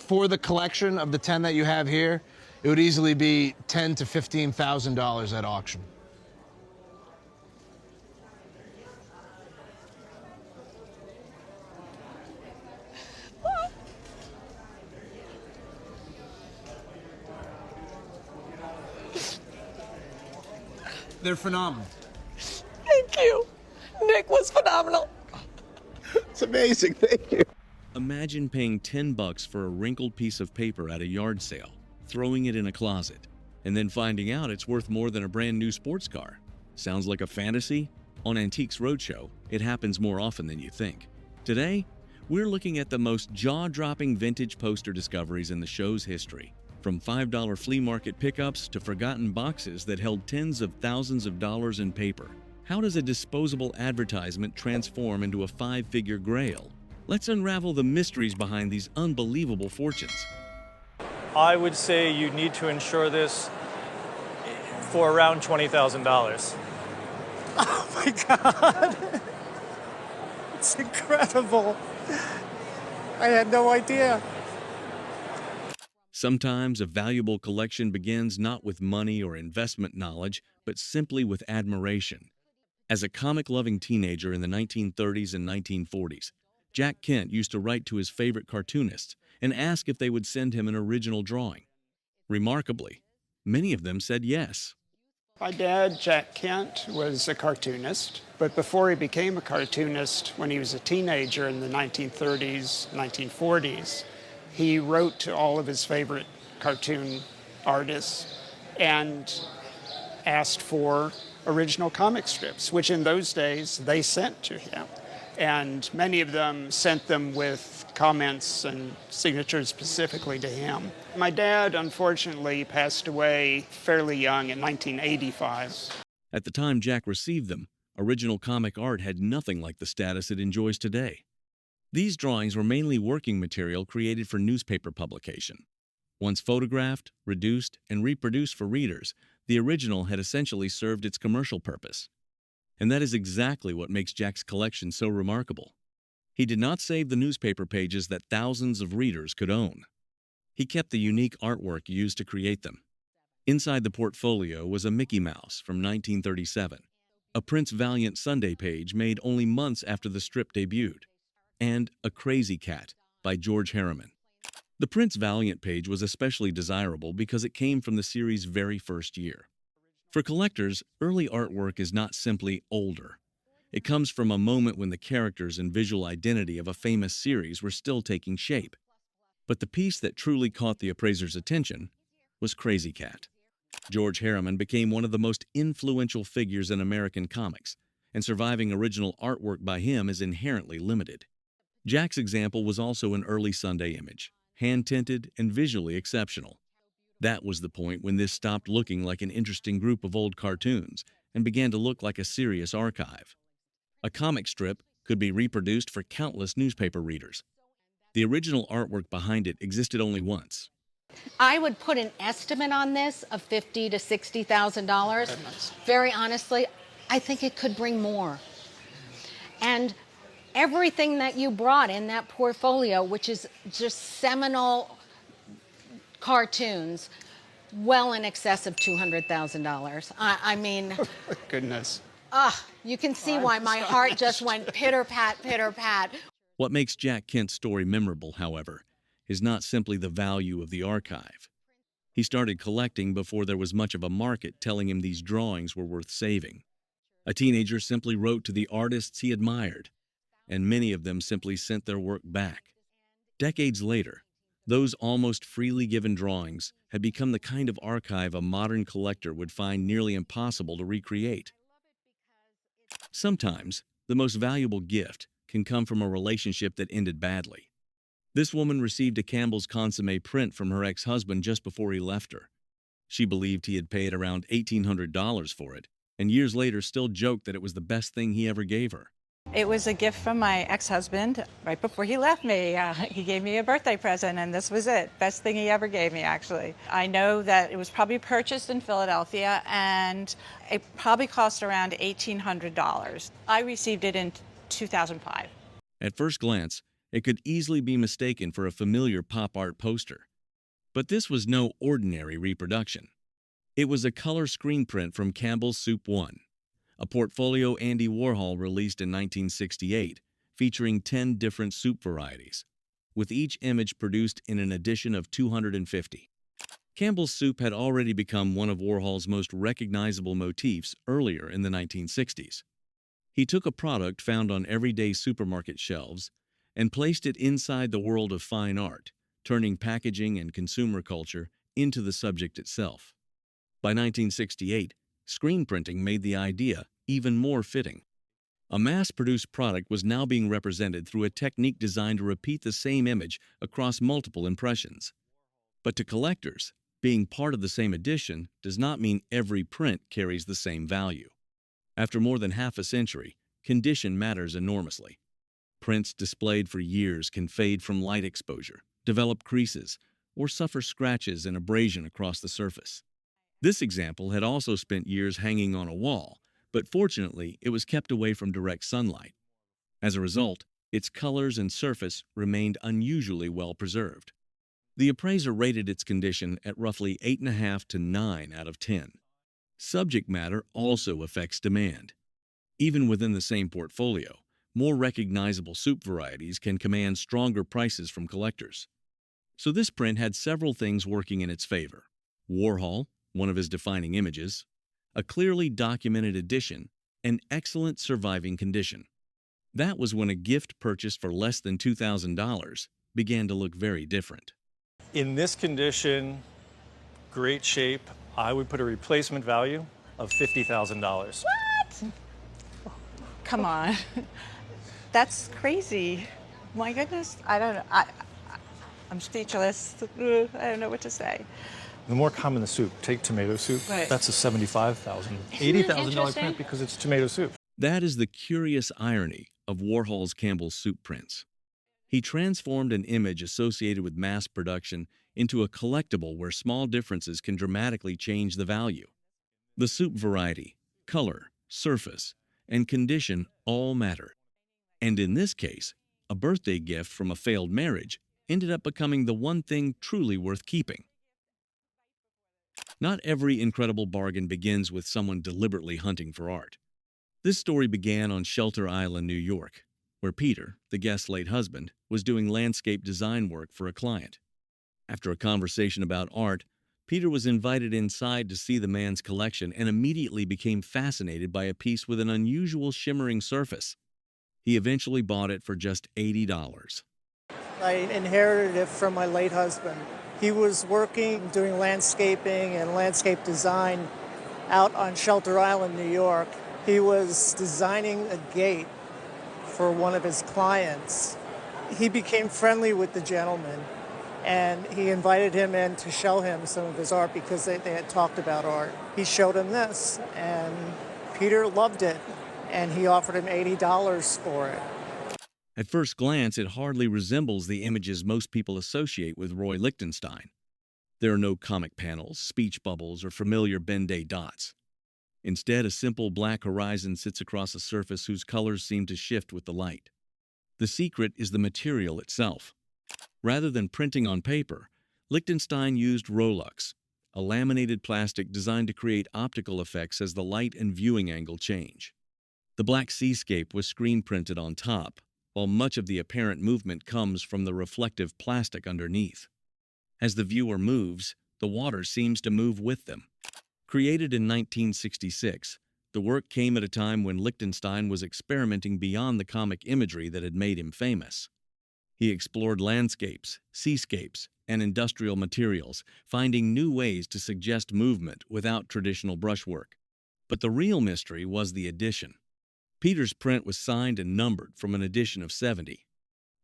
for the collection of the 10 that you have here, it would easily be $10,000 to $15,000 at auction. They're phenomenal. Thank you. Nick was phenomenal. It's amazing, thank you. Imagine paying $10 for a wrinkled piece of paper at a yard sale, throwing it in a closet, and then finding out it's worth more than a brand new sports car. Sounds like a fantasy? On Antiques Roadshow, it happens more often than you think. Today, we're looking at the most jaw-dropping vintage poster discoveries in the show's history. From $5 flea market pickups to forgotten boxes that held tens of thousands of dollars in paper. How does a disposable advertisement transform into a five-figure grail? Let's unravel the mysteries behind these unbelievable fortunes. I would say you need to insure this for around $20,000. Oh my God! It's incredible. I had no idea. Sometimes a valuable collection begins not with money or investment knowledge, but simply with admiration. As a comic-loving teenager in the 1930s and 1940s, Jack Kent used to write to his favorite cartoonists and ask if they would send him an original drawing. Remarkably, many of them said yes. My dad, Jack Kent, was a cartoonist, but before he became a cartoonist, when he was a teenager in the 1930s, 1940s, he wrote to all of his favorite cartoon artists and asked for original comic strips, which in those days they sent to him. And many of them sent them with comments and signatures specifically to him. My dad, unfortunately, passed away fairly young in 1985. At the time Jack received them, original comic art had nothing like the status it enjoys today. These drawings were mainly working material created for newspaper publication. Once photographed, reduced, and reproduced for readers, the original had essentially served its commercial purpose. And that is exactly what makes Jack's collection so remarkable. He did not save the newspaper pages that thousands of readers could own. He kept the unique artwork used to create them. Inside the portfolio was a Mickey Mouse from 1937, a Prince Valiant Sunday page made only months after the strip debuted, and a Crazy Cat by George Harriman. The Prince Valiant page was especially desirable because it came from the series' very first year. For collectors, early artwork is not simply older. It comes from a moment when the characters and visual identity of a famous series were still taking shape. But the piece that truly caught the appraiser's attention was Crazy Cat. George Harriman became one of the most influential figures in American comics, and surviving original artwork by him is inherently limited. Jack's example was also an early Sunday image, hand-tinted and visually exceptional. That was the point when this stopped looking like an interesting group of old cartoons and began to look like a serious archive. A comic strip could be reproduced for countless newspaper readers. The original artwork behind it existed only once. I would put an estimate on this of $50,000 to $60,000. Very honestly, I think it could bring more. And everything that you brought in that portfolio, which is just seminal cartoons, well in excess of $200,000. I mean, Goodness. You can see why my heart just went pitter-pat, pitter-pat. What makes Jack Kent's story memorable, however, is not simply the value of the archive. He started collecting before there was much of a market telling him these drawings were worth saving. A teenager simply wrote to the artists he admired, and many of them simply sent their work back. Decades later, those almost freely given drawings had become the kind of archive a modern collector would find nearly impossible to recreate. Sometimes, the most valuable gift can come from a relationship that ended badly. This woman received a Campbell's consommé print from her ex-husband just before he left her. She believed he had paid around $1,800 for it, and years later still joked that it was the best thing he ever gave her. It was a gift from my ex-husband right before he left me. He gave me a birthday present, and this was it. Best thing he ever gave me, actually. I know that it was probably purchased in Philadelphia, and it probably cost around $1,800. I received it in 2005. At first glance, It could easily be mistaken for a familiar pop art poster. But this was no ordinary reproduction. It was a color screen print from Campbell's Soup 1, a portfolio Andy Warhol released in 1968, featuring 10 different soup varieties, with each image produced in an edition of 250. Campbell's Soup had already become one of Warhol's most recognizable motifs earlier in the 1960s. He took a product found on everyday supermarket shelves and placed it inside the world of fine art, turning packaging and consumer culture into the subject itself. By 1968, screen printing made the idea even more fitting. A mass-produced product was now being represented through a technique designed to repeat the same image across multiple impressions. But to collectors, being part of the same edition does not mean every print carries the same value. After more than half a century, condition matters enormously. Prints displayed for years can fade from light exposure, develop creases, or suffer scratches and abrasion across the surface. This example had also spent years hanging on a wall, but fortunately it was kept away from direct sunlight. As a result, its colors and surface remained unusually well preserved. The appraiser rated its condition at roughly 8.5 to 9 out of 10. Subject matter also affects demand. Even within the same portfolio, more recognizable soup varieties can command stronger prices from collectors. So this print had several things working in its favor. Warhol, one of his defining images, a clearly documented edition, and excellent surviving condition. That was when a gift purchased for less than $2,000 began to look very different. In this condition, great shape, I would put a replacement value of $50,000. What? Come on. That's crazy. My goodness. I don't know. I'm speechless. I don't know what to say. The more common the soup, take tomato soup, Right. that's a $75,000, $80,000 print because it's tomato soup. That is the curious irony of Warhol's Campbell's Soup prints. He transformed an image associated with mass production into a collectible where small differences can dramatically change the value. The soup variety, color, surface, and condition all matter. And in this case, a birthday gift from a failed marriage ended up becoming the one thing truly worth keeping. Not every incredible bargain begins with someone deliberately hunting for art. This story began on Shelter Island, New York, where Peter, the guest's late husband, was doing landscape design work for a client. After a conversation about art, Peter was invited inside to see the man's collection and immediately became fascinated by a piece with an unusual shimmering surface. He eventually bought it for just $80. I inherited it from my late husband. He was working, doing landscaping and landscape design out on Shelter Island, New York. He was designing a gate for one of his clients. He became friendly with the gentleman, and he invited him in to show him some of his art because they had talked about art. He showed him this, and Peter loved it, and he offered him $80 for it. At first glance, it hardly resembles the images most people associate with Roy Lichtenstein. There are no comic panels, speech bubbles, or familiar Ben-Day dots. Instead, a simple black horizon sits across a surface whose colors seem to shift with the light. The secret is the material itself. Rather than printing on paper, Lichtenstein used Rolux, a laminated plastic designed to create optical effects as the light and viewing angle change. The black seascape was screen printed on top, while much of the apparent movement comes from the reflective plastic underneath. As the viewer moves, the water seems to move with them. Created in 1966, the work came at a time when Lichtenstein was experimenting beyond the comic imagery that had made him famous. He explored landscapes, seascapes, and industrial materials, finding new ways to suggest movement without traditional brushwork. But the real mystery was the edition. Peter's print was signed and numbered from an edition of 70.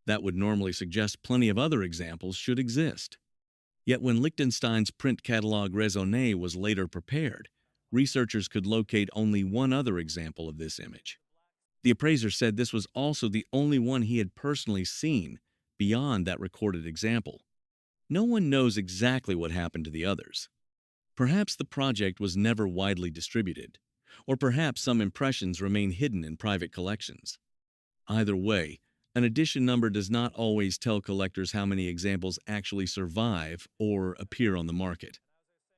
That would normally suggest plenty of other examples should exist. Yet when Lichtenstein's print catalog raisonné was later prepared, researchers could locate only one other example of this image. The appraiser said this was also the only one he had personally seen beyond that recorded example. No one knows exactly what happened to the others. Perhaps the project was never widely distributed, or perhaps some impressions remain hidden in private collections. Either way, An edition number does not always tell collectors how many examples actually survive or appear on the market.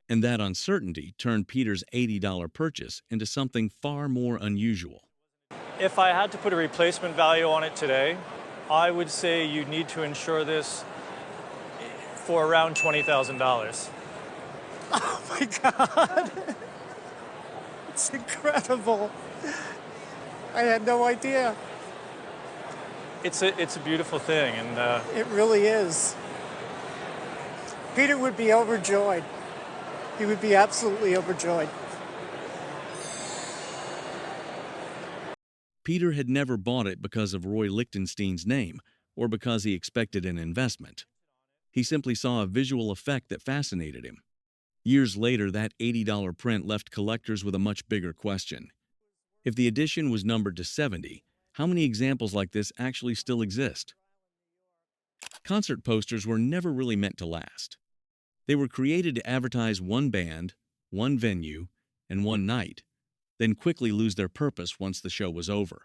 And that uncertainty turned Peter's $80 purchase into something far more unusual. If I had to put a replacement value on it today, I would say you need to insure this for around $20,000. Oh my God. It's incredible. I had no idea. It's a beautiful thing, and It really is. Peter would be overjoyed. He would be absolutely overjoyed. Peter had never bought it because of Roy Lichtenstein's name or because he expected an investment. He simply saw a visual effect that fascinated him. Years later, that $80 print left collectors with a much bigger question. If the edition was numbered to 70, how many examples like this actually still exist? Concert posters were never really meant to last. They were created to advertise one band, one venue, and one night, then quickly lose their purpose once the show was over.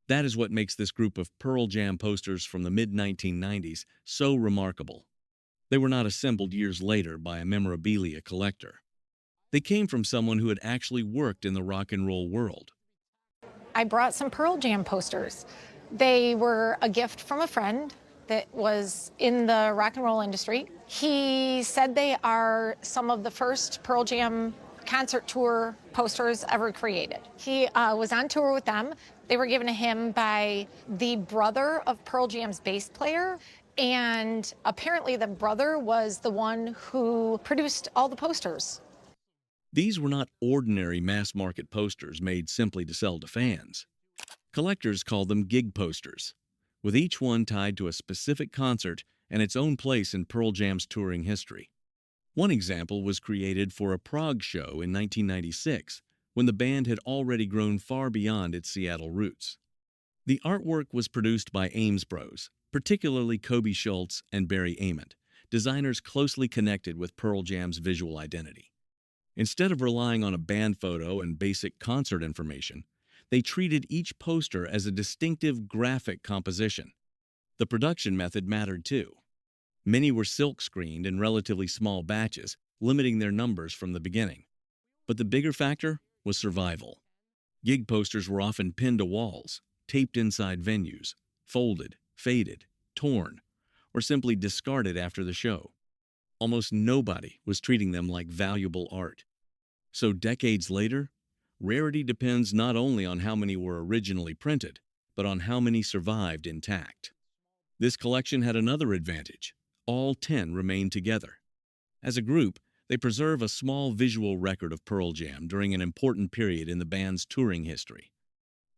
That is what makes this group of Pearl Jam posters from the mid-1990s so remarkable. They were not assembled years later by a memorabilia collector. They came from someone who had actually worked in the rock and roll world. I brought some Pearl Jam posters. They were a gift from a friend that was in the rock and roll industry. He said they are some of the first Pearl Jam concert tour posters ever created. He was on tour with them. They were given to him by the brother of Pearl Jam's bass player, and apparently the brother was the one who produced all the posters. These were not ordinary mass-market posters made simply to sell to fans. Collectors call them gig posters, with each one tied to a specific concert and its own place in Pearl Jam's touring history. One example was created for a Prague show in 1996, when the band had already grown far beyond its Seattle roots. The artwork was produced by Ames Bros, particularly Kobe Schultz and Barry Ament, designers closely connected with Pearl Jam's visual identity. Instead of relying on a band photo and basic concert information, they treated each poster as a distinctive graphic composition. The production method mattered too. Many were silk-screened in relatively small batches, limiting their numbers from the beginning. But the bigger factor was survival. Gig posters were often pinned to walls, taped inside venues, folded, faded, torn, or simply discarded after the show. Almost nobody was treating them like valuable art. So decades later, rarity depends not only on how many were originally printed, but on how many survived intact. This collection had another advantage. All 10 remained together. As a group, they preserve a small visual record of Pearl Jam during an important period in the band's touring history.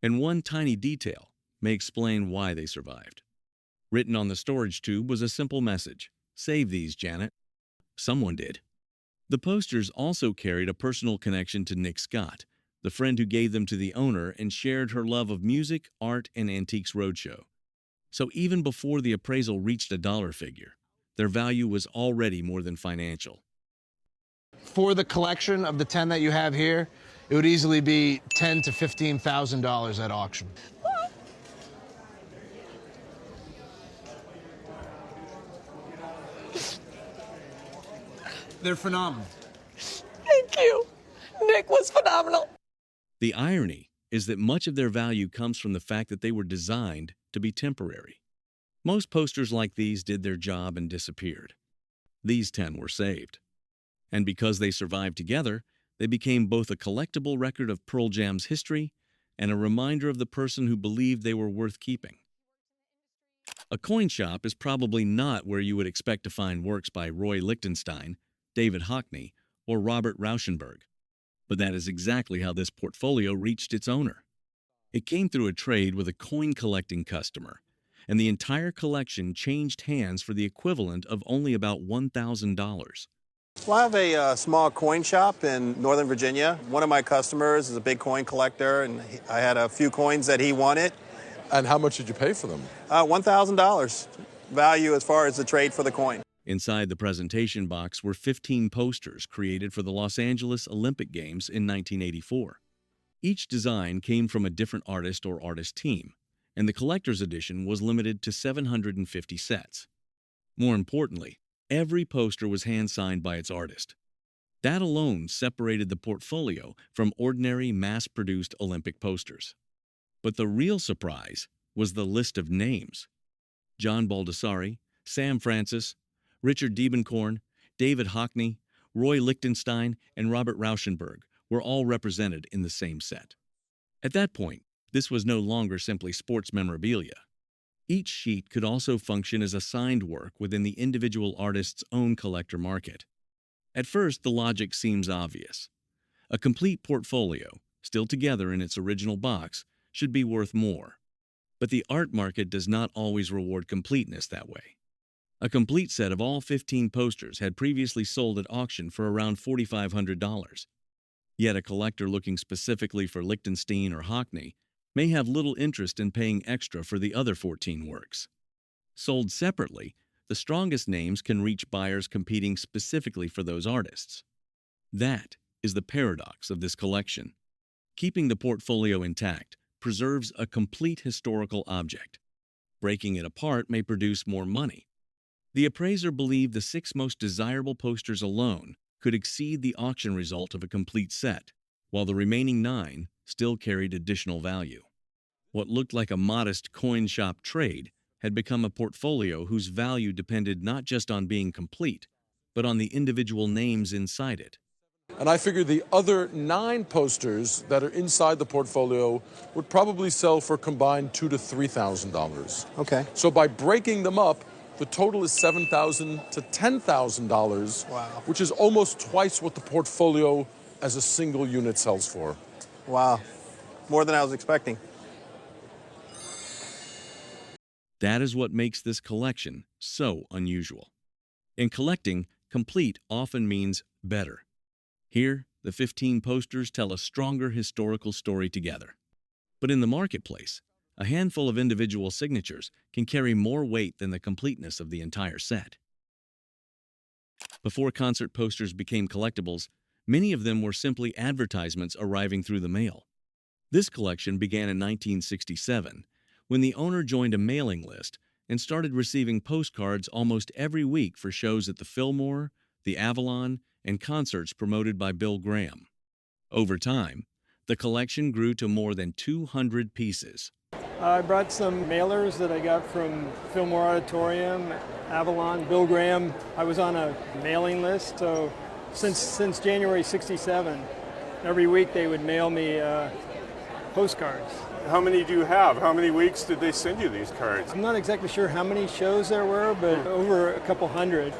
And one tiny detail may explain why they survived. Written on the storage tube was a simple message: "Save these, Janet." Someone did. The posters also carried a personal connection to Nick Scott, the friend who gave them to the owner and shared her love of music, art, and Antiques Roadshow. So even before the appraisal reached a dollar figure, their value was already more than financial. For the collection of the 10 that you have here, it would easily be $10,000 to $15,000 at auction. They're phenomenal. Thank you. Nick was phenomenal. The irony is that much of their value comes from the fact that they were designed to be temporary. Most posters like these did their job and disappeared. These 10 were saved. And because they survived together, they became both a collectible record of Pearl Jam's history and a reminder of the person who believed they were worth keeping. A coin shop is probably not where you would expect to find works by Roy Lichtenstein, David Hockney, or Robert Rauschenberg. But that is exactly how this portfolio reached its owner. It came through a trade with a coin-collecting customer, and the entire collection changed hands for the equivalent of only about $1,000. Well, I have a small coin shop in Northern Virginia. One of my customers is a big coin collector, and I had a few coins that he wanted. And how much did you pay for them? $1,000 value as far as the trade for the coin. Inside the presentation box were 15 posters created for the Los Angeles Olympic Games in 1984. Each design came from a different artist or artist team, and the collector's edition was limited to 750 sets. More importantly, every poster was hand-signed by its artist. That alone separated the portfolio from ordinary mass-produced Olympic posters. But the real surprise was the list of names. John Baldessari, Sam Francis, Richard Diebenkorn, David Hockney, Roy Lichtenstein, and Robert Rauschenberg were all represented in the same set. At that point, this was no longer simply sports memorabilia. Each sheet could also function as a signed work within the individual artist's own collector market. At first, the logic seems obvious. A complete portfolio, still together in its original box, should be worth more. But the art market does not always reward completeness that way. A complete set of all 15 posters had previously sold at auction for around $4,500. Yet a collector looking specifically for Lichtenstein or Hockney may have little interest in paying extra for the other 14 works. Sold separately, the strongest names can reach buyers competing specifically for those artists. That is the paradox of this collection. Keeping the portfolio intact preserves a complete historical object. Breaking it apart may produce more money. The appraiser believed the 6 most desirable posters alone could exceed the auction result of a complete set, while the remaining 9 still carried additional value. What looked like a modest coin shop trade had become a portfolio whose value depended not just on being complete, but on the individual names inside it. And I figured the other 9 posters that are inside the portfolio would probably sell for combined $2,000 to $3,000. Okay. So by breaking them up, the total is $7,000 to $10,000, Wow. which is almost twice what the portfolio as a single unit sells for. Wow. More than I was expecting. That is what makes this collection so unusual. In collecting, complete often means better. Here, the 15 posters tell a stronger historical story together. But in the marketplace, a handful of individual signatures can carry more weight than the completeness of the entire set. Before concert posters became collectibles, many of them were simply advertisements arriving through the mail. This collection began in 1967, when the owner joined a mailing list and started receiving postcards almost every week for shows at the Fillmore, the Avalon, and concerts promoted by Bill Graham. Over time, the collection grew to more than 200 pieces. I brought some mailers that I got from Fillmore Auditorium, Avalon, Bill Graham. I was on a mailing list, so since January '67, every week they would mail me postcards. How many do you have? How many weeks did they send you these cards? I'm not exactly sure how many shows there were, but over a couple hundred.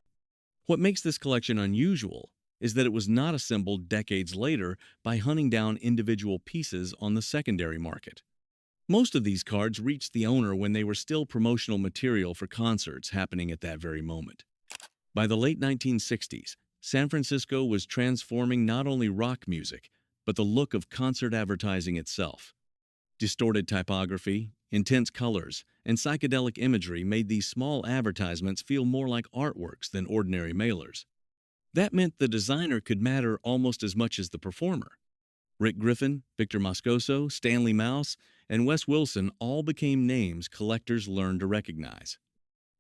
What makes this collection unusual is that it was not assembled decades later by hunting down individual pieces on the secondary market. Most of these cards reached the owner when they were still promotional material for concerts happening at that very moment. By the late 1960s, San Francisco was transforming not only rock music, but the look of concert advertising itself. Distorted typography, intense colors, and psychedelic imagery made these small advertisements feel more like artworks than ordinary mailers. That meant the designer could matter almost as much as the performer. Rick Griffin, Victor Moscoso, Stanley Mouse, and Wes Wilson all became names collectors learned to recognize.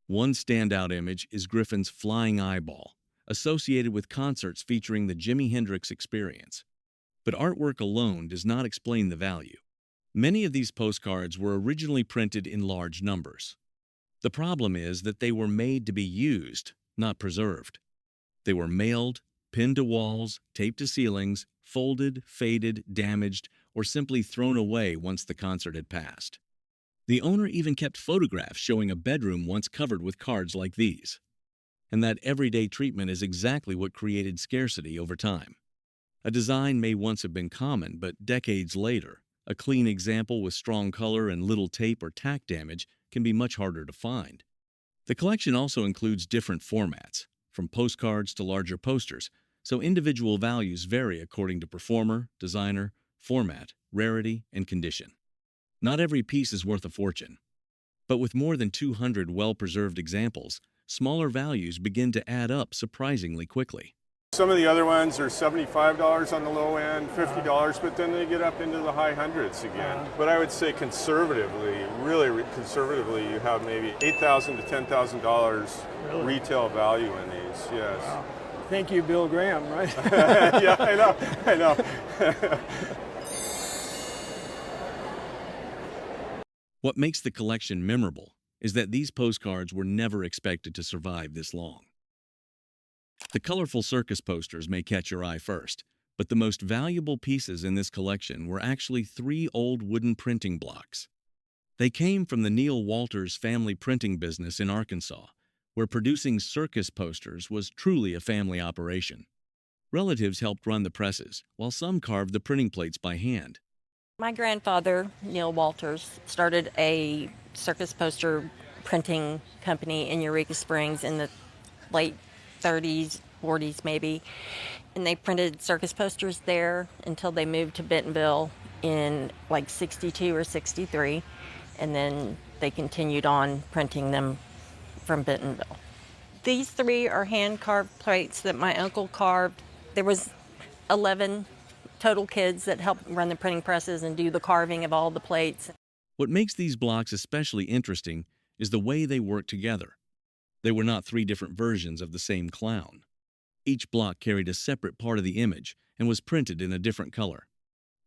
One standout image is Griffin's flying eyeball, associated with concerts featuring the Jimi Hendrix Experience. But artwork alone does not explain the value. Many of these postcards were originally printed in large numbers. The problem is that they were made to be used, not preserved. They were mailed, pinned to walls, taped to ceilings, folded, faded, damaged, or simply thrown away once the concert had passed. The owner even kept photographs showing a bedroom once covered with cards like these. And that everyday treatment is exactly what created scarcity over time. A design may once have been common, but decades later, a clean example with strong color and little tape or tack damage can be much harder to find. The collection also includes different formats, from postcards to larger posters, so individual values vary according to performer, designer, format, rarity, and condition. Not every piece is worth a fortune. But with more than 200 well-preserved examples, smaller values begin to add up surprisingly quickly. Some of the other ones are $75 on the low end, $50, but then they get up into the high hundreds again. But I would say conservatively, really conservatively, you have maybe $8,000 to $10,000 retail value in these, yes. Wow. Thank you, Bill Graham, right? Yeah, I know. What makes the collection memorable is that these postcards were never expected to survive this long. The colorful circus posters may catch your eye first, but the most valuable pieces in this collection were actually 3 old wooden printing blocks. They came from the Neal Walters family printing business in Arkansas, where producing circus posters was truly a family operation. Relatives helped run the presses, while some carved the printing plates by hand. My grandfather, Neal Walters, started a circus poster printing company in Eureka Springs in the late 30s, 40s maybe. And they printed circus posters there until they moved to Bentonville in like 62 or 63. And then they continued on printing them from Bentonville. These 3 are hand-carved plates that my uncle carved. There was 11 total kids that helped run the printing presses and do the carving of all the plates. What makes these blocks especially interesting is the way they work together. They were not 3 different versions of the same clown. Each block carried a separate part of the image and was printed in a different color.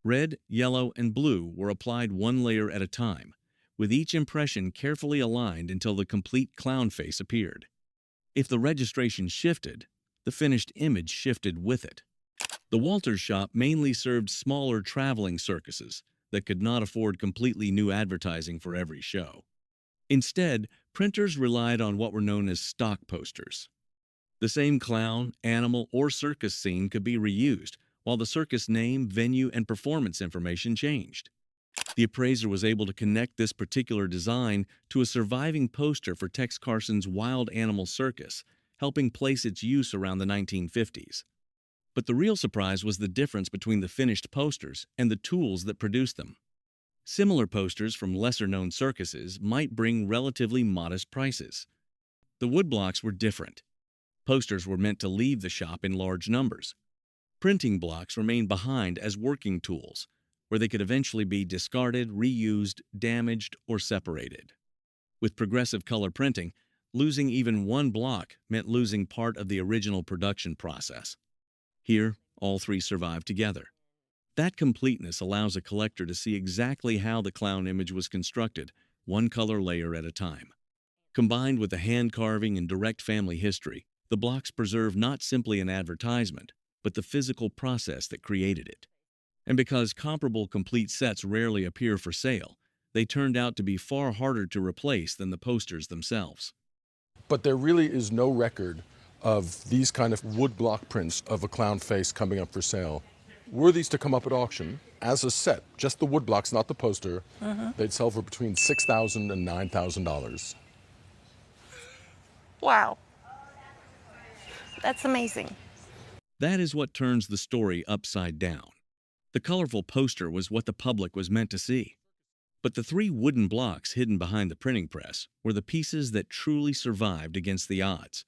Red, yellow, and blue were applied 1 layer at a time, with each impression carefully aligned until the complete clown face appeared. If the registration shifted, the finished image shifted with it. The Walters shop mainly served smaller traveling circuses that could not afford completely new advertising for every show. Instead, printers relied on what were known as stock posters. The same clown, animal, or circus scene could be reused, while the circus name, venue, and performance information changed. The appraiser was able to connect this particular design to a surviving poster for Tex Carson's Wild Animal Circus, helping place its use around the 1950s. But the real surprise was the difference between the finished posters and the tools that produced them. Similar posters from lesser-known circuses might bring relatively modest prices. The woodblocks were different. Posters were meant to leave the shop in large numbers. Printing blocks remained behind as working tools, where they could eventually be discarded, reused, damaged, or separated. With progressive color printing, losing even 1 block meant losing part of the original production process. Here, all 3 survive together. That completeness allows a collector to see exactly how the clown image was constructed, 1 color layer at a time. Combined with the hand carving and direct family history, the blocks preserve not simply an advertisement, but the physical process that created it. And because comparable complete sets rarely appear for sale, they turned out to be far harder to replace than the posters themselves. But there really is no record of these kind of woodblock prints of a clown face coming up for sale. Were these to come up at auction, as a set, just the woodblocks, not the poster, they'd sell for between $6,000 and $9,000. Wow. That's amazing. That is what turns the story upside down. The colorful poster was what the public was meant to see. But the 3 wooden blocks hidden behind the printing press were the pieces that truly survived against the odds.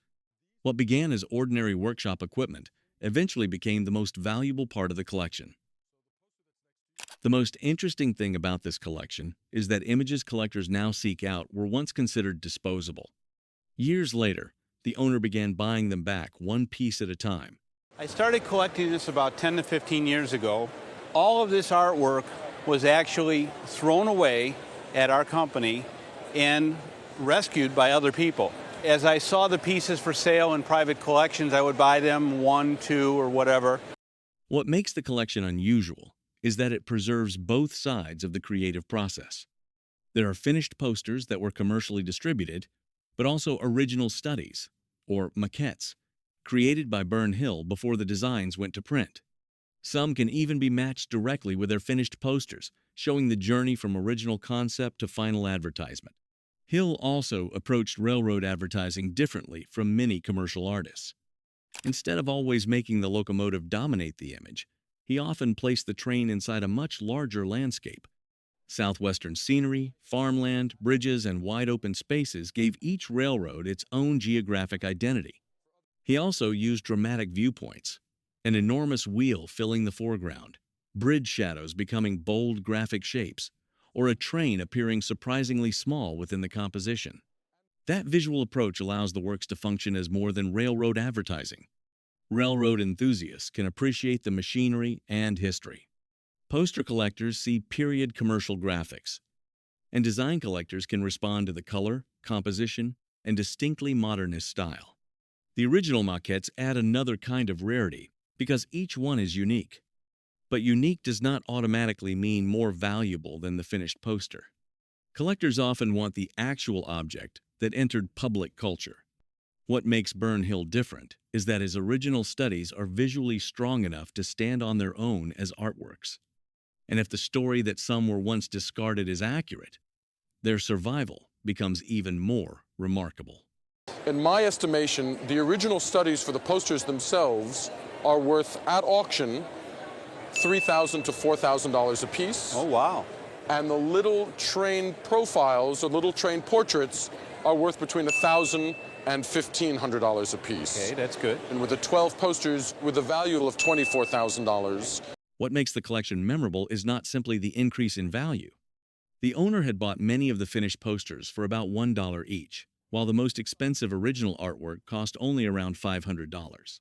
What began as ordinary workshop equipment eventually became the most valuable part of the collection. The most interesting thing about this collection is that images collectors now seek out were once considered disposable. Years later, the owner began buying them back 1 piece at a time. I started collecting this about 10 to 15 years ago. All of this artwork was actually thrown away at our company and rescued by other people. As I saw the pieces for sale in private collections, I would buy them 1, 2, or whatever. What makes the collection unusual is that it preserves both sides of the creative process. There are finished posters that were commercially distributed, but also original studies, or maquettes, created by Bern before the designs went to print. Some can even be matched directly with their finished posters, showing the journey from original concept to final advertisement. Hill also approached railroad advertising differently from many commercial artists. Instead of always making the locomotive dominate the image, he often placed the train inside a much larger landscape. Southwestern scenery, farmland, bridges, and wide open spaces gave each railroad its own geographic identity. He also used dramatic viewpoints, an enormous wheel filling the foreground, bridge shadows becoming bold graphic shapes, or a train appearing surprisingly small within the composition. That visual approach allows the works to function as more than railroad advertising. Railroad enthusiasts can appreciate the machinery and history. Poster collectors see period commercial graphics, and design collectors can respond to the color, composition, and distinctly modernist style. The original maquettes add another kind of rarity because each one is unique. But unique does not automatically mean more valuable than the finished poster. Collectors often want the actual object that entered public culture. What makes Bern Hill different is that his original studies are visually strong enough to stand on their own as artworks. And if the story that some were once discarded is accurate, their survival becomes even more remarkable. In my estimation, the original studies for the posters themselves are worth, at auction, $3,000 to $4,000 a piece. Oh, wow. And the little train profiles or little train portraits are worth between $1,000 and $1,500 a piece. Okay, that's good. And with the 12 posters with a value of $24,000. What makes the collection memorable is not simply the increase in value. The owner had bought many of the finished posters for about $1 each, while the most expensive original artwork cost only around $500.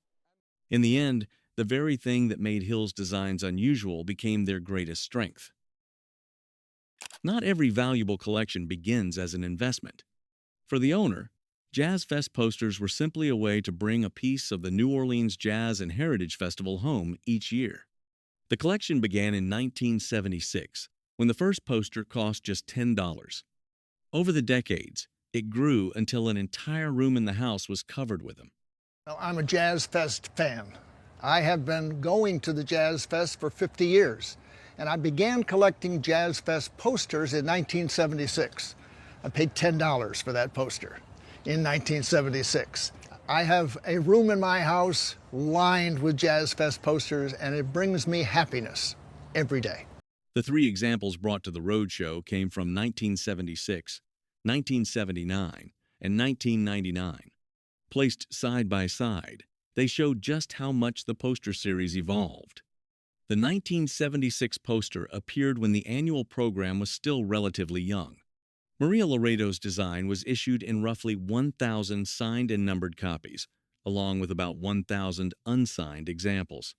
In the end, the very thing that made Hill's designs unusual became their greatest strength. Not every valuable collection begins as an investment. For the owner, Jazz Fest posters were simply a way to bring a piece of the New Orleans Jazz and Heritage Festival home each year. The collection began in 1976, when the first poster cost just $10. Over the decades, it grew until an entire room in the house was covered with them. Well, I'm a Jazz Fest fan. I have been going to the Jazz Fest for 50 years, and I began collecting Jazz Fest posters in 1976. I paid $10 for that poster in 1976. I have a room in my house lined with Jazz Fest posters, and it brings me happiness every day. The three examples brought to the roadshow came from 1976, 1979, and 1999. Placed side by side, they show just how much the poster series evolved. The 1976 poster appeared when the annual program was still relatively young. Maria Laredo's design was issued in roughly 1,000 signed and numbered copies, along with about 1,000 unsigned examples.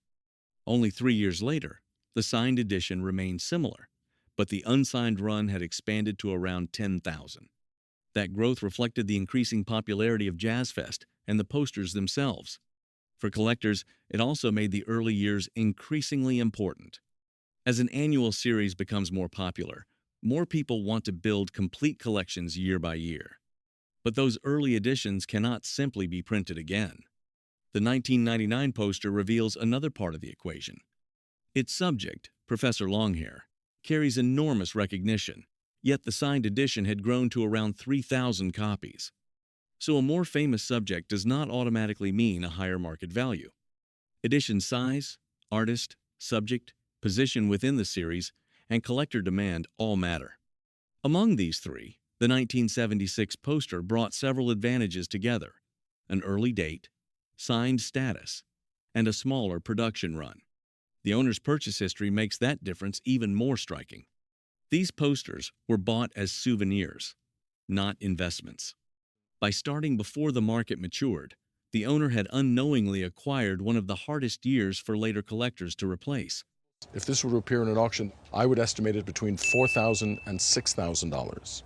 Only 3 years later, the signed edition remained similar, but the unsigned run had expanded to around 10,000. That growth reflected the increasing popularity of Jazz Fest and the posters themselves. For collectors, it also made the early years increasingly important. As an annual series becomes more popular, more people want to build complete collections year by year. But those early editions cannot simply be printed again. The 1999 poster reveals another part of the equation. Its subject, Professor Longhair, carries enormous recognition, yet the signed edition had grown to around 3,000 copies. So a more famous subject does not automatically mean a higher market value. Edition size, artist, subject, position within the series, and collector demand all matter. Among these three, the 1976 poster brought several advantages together: an early date, signed status, and a smaller production run. The owner's purchase history makes that difference even more striking. These posters were bought as souvenirs, not investments. By starting before the market matured, the owner had unknowingly acquired one of the hardest years for later collectors to replace. If this were to appear in an auction, I would estimate it between $4,000 and $6,000.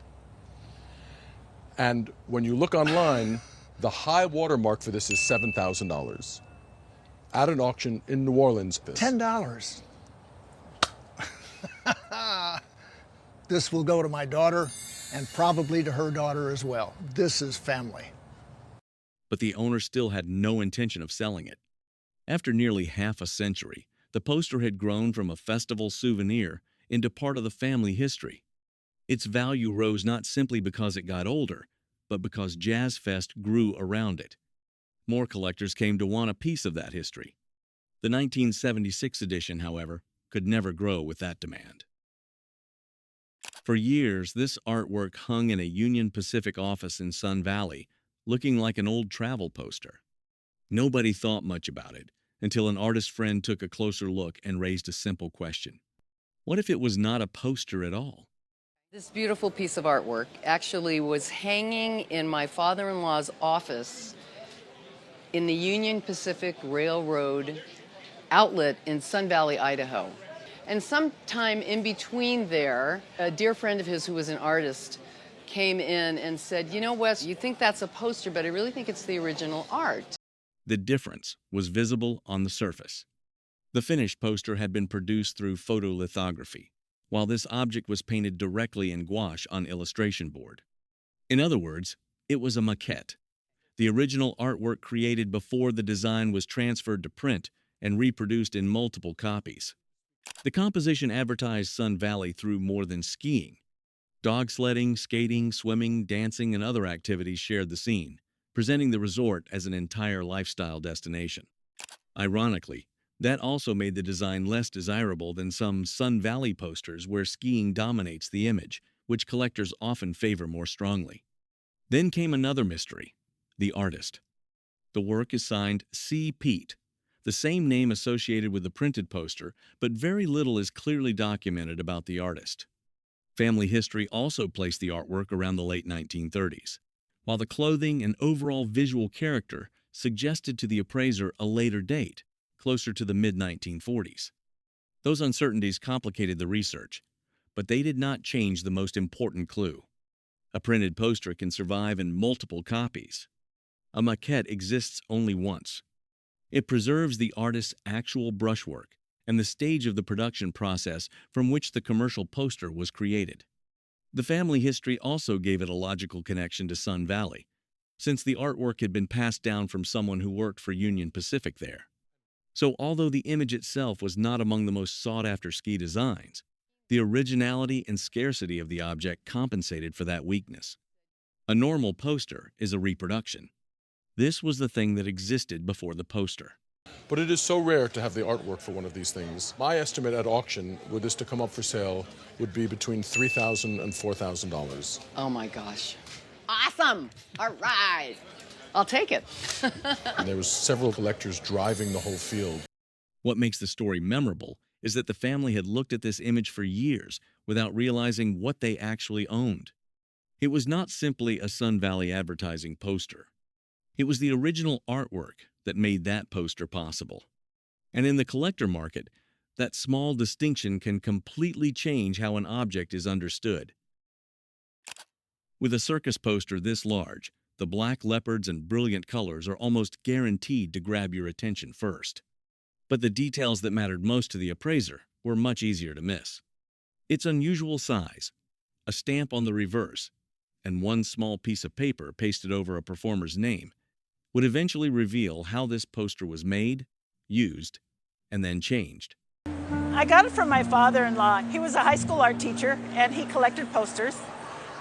And when you look online, the high watermark for this is $7,000. At an auction in New Orleans. $10. This will go to my daughter and probably to her daughter as well. This is family. But the owner still had no intention of selling it. After nearly half a century, the poster had grown from a festival souvenir into part of the family history. Its value rose not simply because it got older, but because Jazz Fest grew around it. More collectors came to want a piece of that history. The 1976 edition, however, could never grow with that demand. For years, this artwork hung in a Union Pacific office in Sun Valley, looking like an old travel poster. Nobody thought much about it until an artist friend took a closer look and raised a simple question. What if it was not a poster at all? This beautiful piece of artwork actually was hanging in my father-in-law's office in the Union Pacific Railroad outlet in Sun Valley, Idaho. And sometime in between there, a dear friend of his who was an artist came in and said, you know, Wes, you think that's a poster, but I really think it's the original art. The difference was visible on the surface. The finished poster had been produced through photolithography, while this object was painted directly in gouache on illustration board. In other words, it was a maquette, the original artwork created before the design was transferred to print and reproduced in multiple copies. The composition advertised Sun Valley through more than skiing. Dog sledding, skating, swimming, dancing, and other activities shared the scene, presenting the resort as an entire lifestyle destination. Ironically, that also made the design less desirable than some Sun Valley posters where skiing dominates the image, which collectors often favor more strongly. Then came another mystery, the artist. The work is signed C. Peet, the same name associated with the printed poster, but very little is clearly documented about the artist. Family history also placed the artwork around the late 1930s, while the clothing and overall visual character suggested to the appraiser a later date, closer to the mid-1940s. Those uncertainties complicated the research, but they did not change the most important clue. A printed poster can survive in multiple copies. A maquette exists only once. It preserves the artist's actual brushwork and the stage of the production process from which the commercial poster was created. The family history also gave it a logical connection to Sun Valley, since the artwork had been passed down from someone who worked for Union Pacific there. So although the image itself was not among the most sought-after ski designs, the originality and scarcity of the object compensated for that weakness. A normal poster is a reproduction. This was the thing that existed before the poster. But it is so rare to have the artwork for one of these things. My estimate at auction, were this to come up for sale, would be between $3,000 and $4,000. Oh my gosh. Awesome! All right. I'll take it. And there was several collectors driving the whole field. What makes the story memorable is that the family had looked at this image for years without realizing what they actually owned. It was not simply a Sun Valley advertising poster. It was the original artwork that made that poster possible. And in the collector market, that small distinction can completely change how an object is understood. With a circus poster this large, the black leopards and brilliant colors are almost guaranteed to grab your attention first. But the details that mattered most to the appraiser were much easier to miss. Its unusual size, a stamp on the reverse, and one small piece of paper pasted over a performer's name would eventually reveal how this poster was made, used, and then changed. I got it from my father-in-law. He was a high school art teacher, and he collected posters.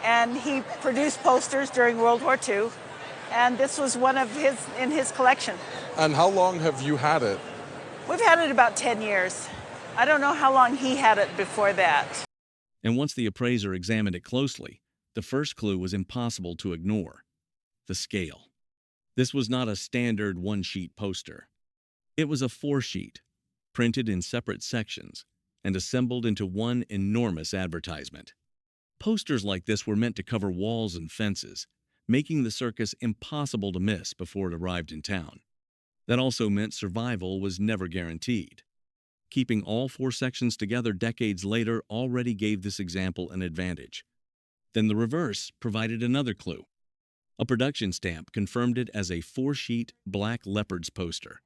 And he produced posters during World War II, and this was one of in his collection. And how long have you had it? We've had it about 10 years. I don't know how long he had it before that. And once the appraiser examined it closely, the first clue was impossible to ignore: the scale. This was not a standard one-sheet poster. It was a 4-sheet, printed in separate sections and assembled into one enormous advertisement. Posters like this were meant to cover walls and fences, making the circus impossible to miss before it arrived in town. That also meant survival was never guaranteed. Keeping all 4 sections together decades later already gave this example an advantage. Then the reverse provided another clue. A production stamp confirmed it as a 4-sheet black leopards poster.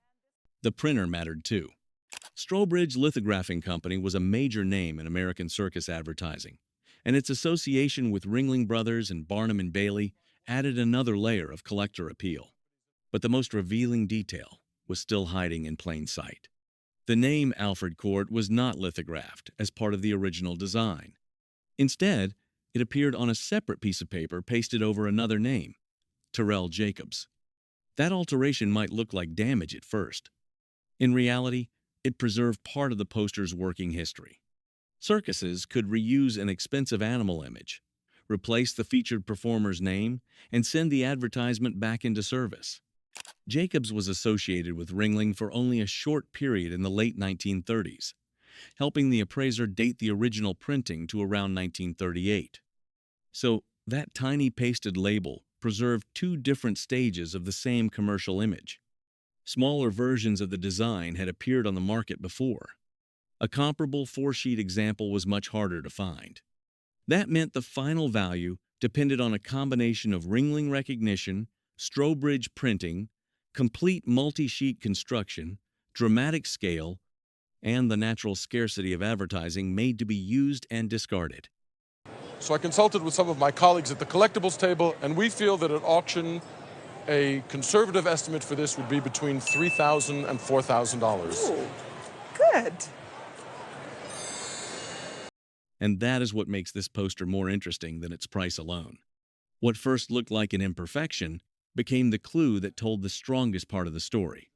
The printer mattered too. Strobridge Lithographing Company was a major name in American circus advertising, and its association with Ringling Brothers and Barnum and Bailey added another layer of collector appeal. But the most revealing detail was still hiding in plain sight. The name Alfred Court was not lithographed as part of the original design. Instead, it appeared on a separate piece of paper pasted over another name, Terrell Jacobs. That alteration might look like damage at first. In reality, it preserved part of the poster's working history. Circuses could reuse an expensive animal image, replace the featured performer's name, and send the advertisement back into service. Jacobs was associated with Ringling for only a short period in the late 1930s, helping the appraiser date the original printing to around 1938. So that tiny pasted label preserved two different stages of the same commercial image. Smaller versions of the design had appeared on the market before. A comparable 4-sheet example was much harder to find. That meant the final value depended on a combination of Ringling recognition, Strobridge printing, complete multi-sheet construction, dramatic scale, and the natural scarcity of advertising made to be used and discarded. So I consulted with some of my colleagues at the collectibles table, and we feel that at auction, a conservative estimate for this would be between $3,000 and $4,000. Ooh, good. And that is what makes this poster more interesting than its price alone. What first looked like an imperfection became the clue that told the strongest part of the story.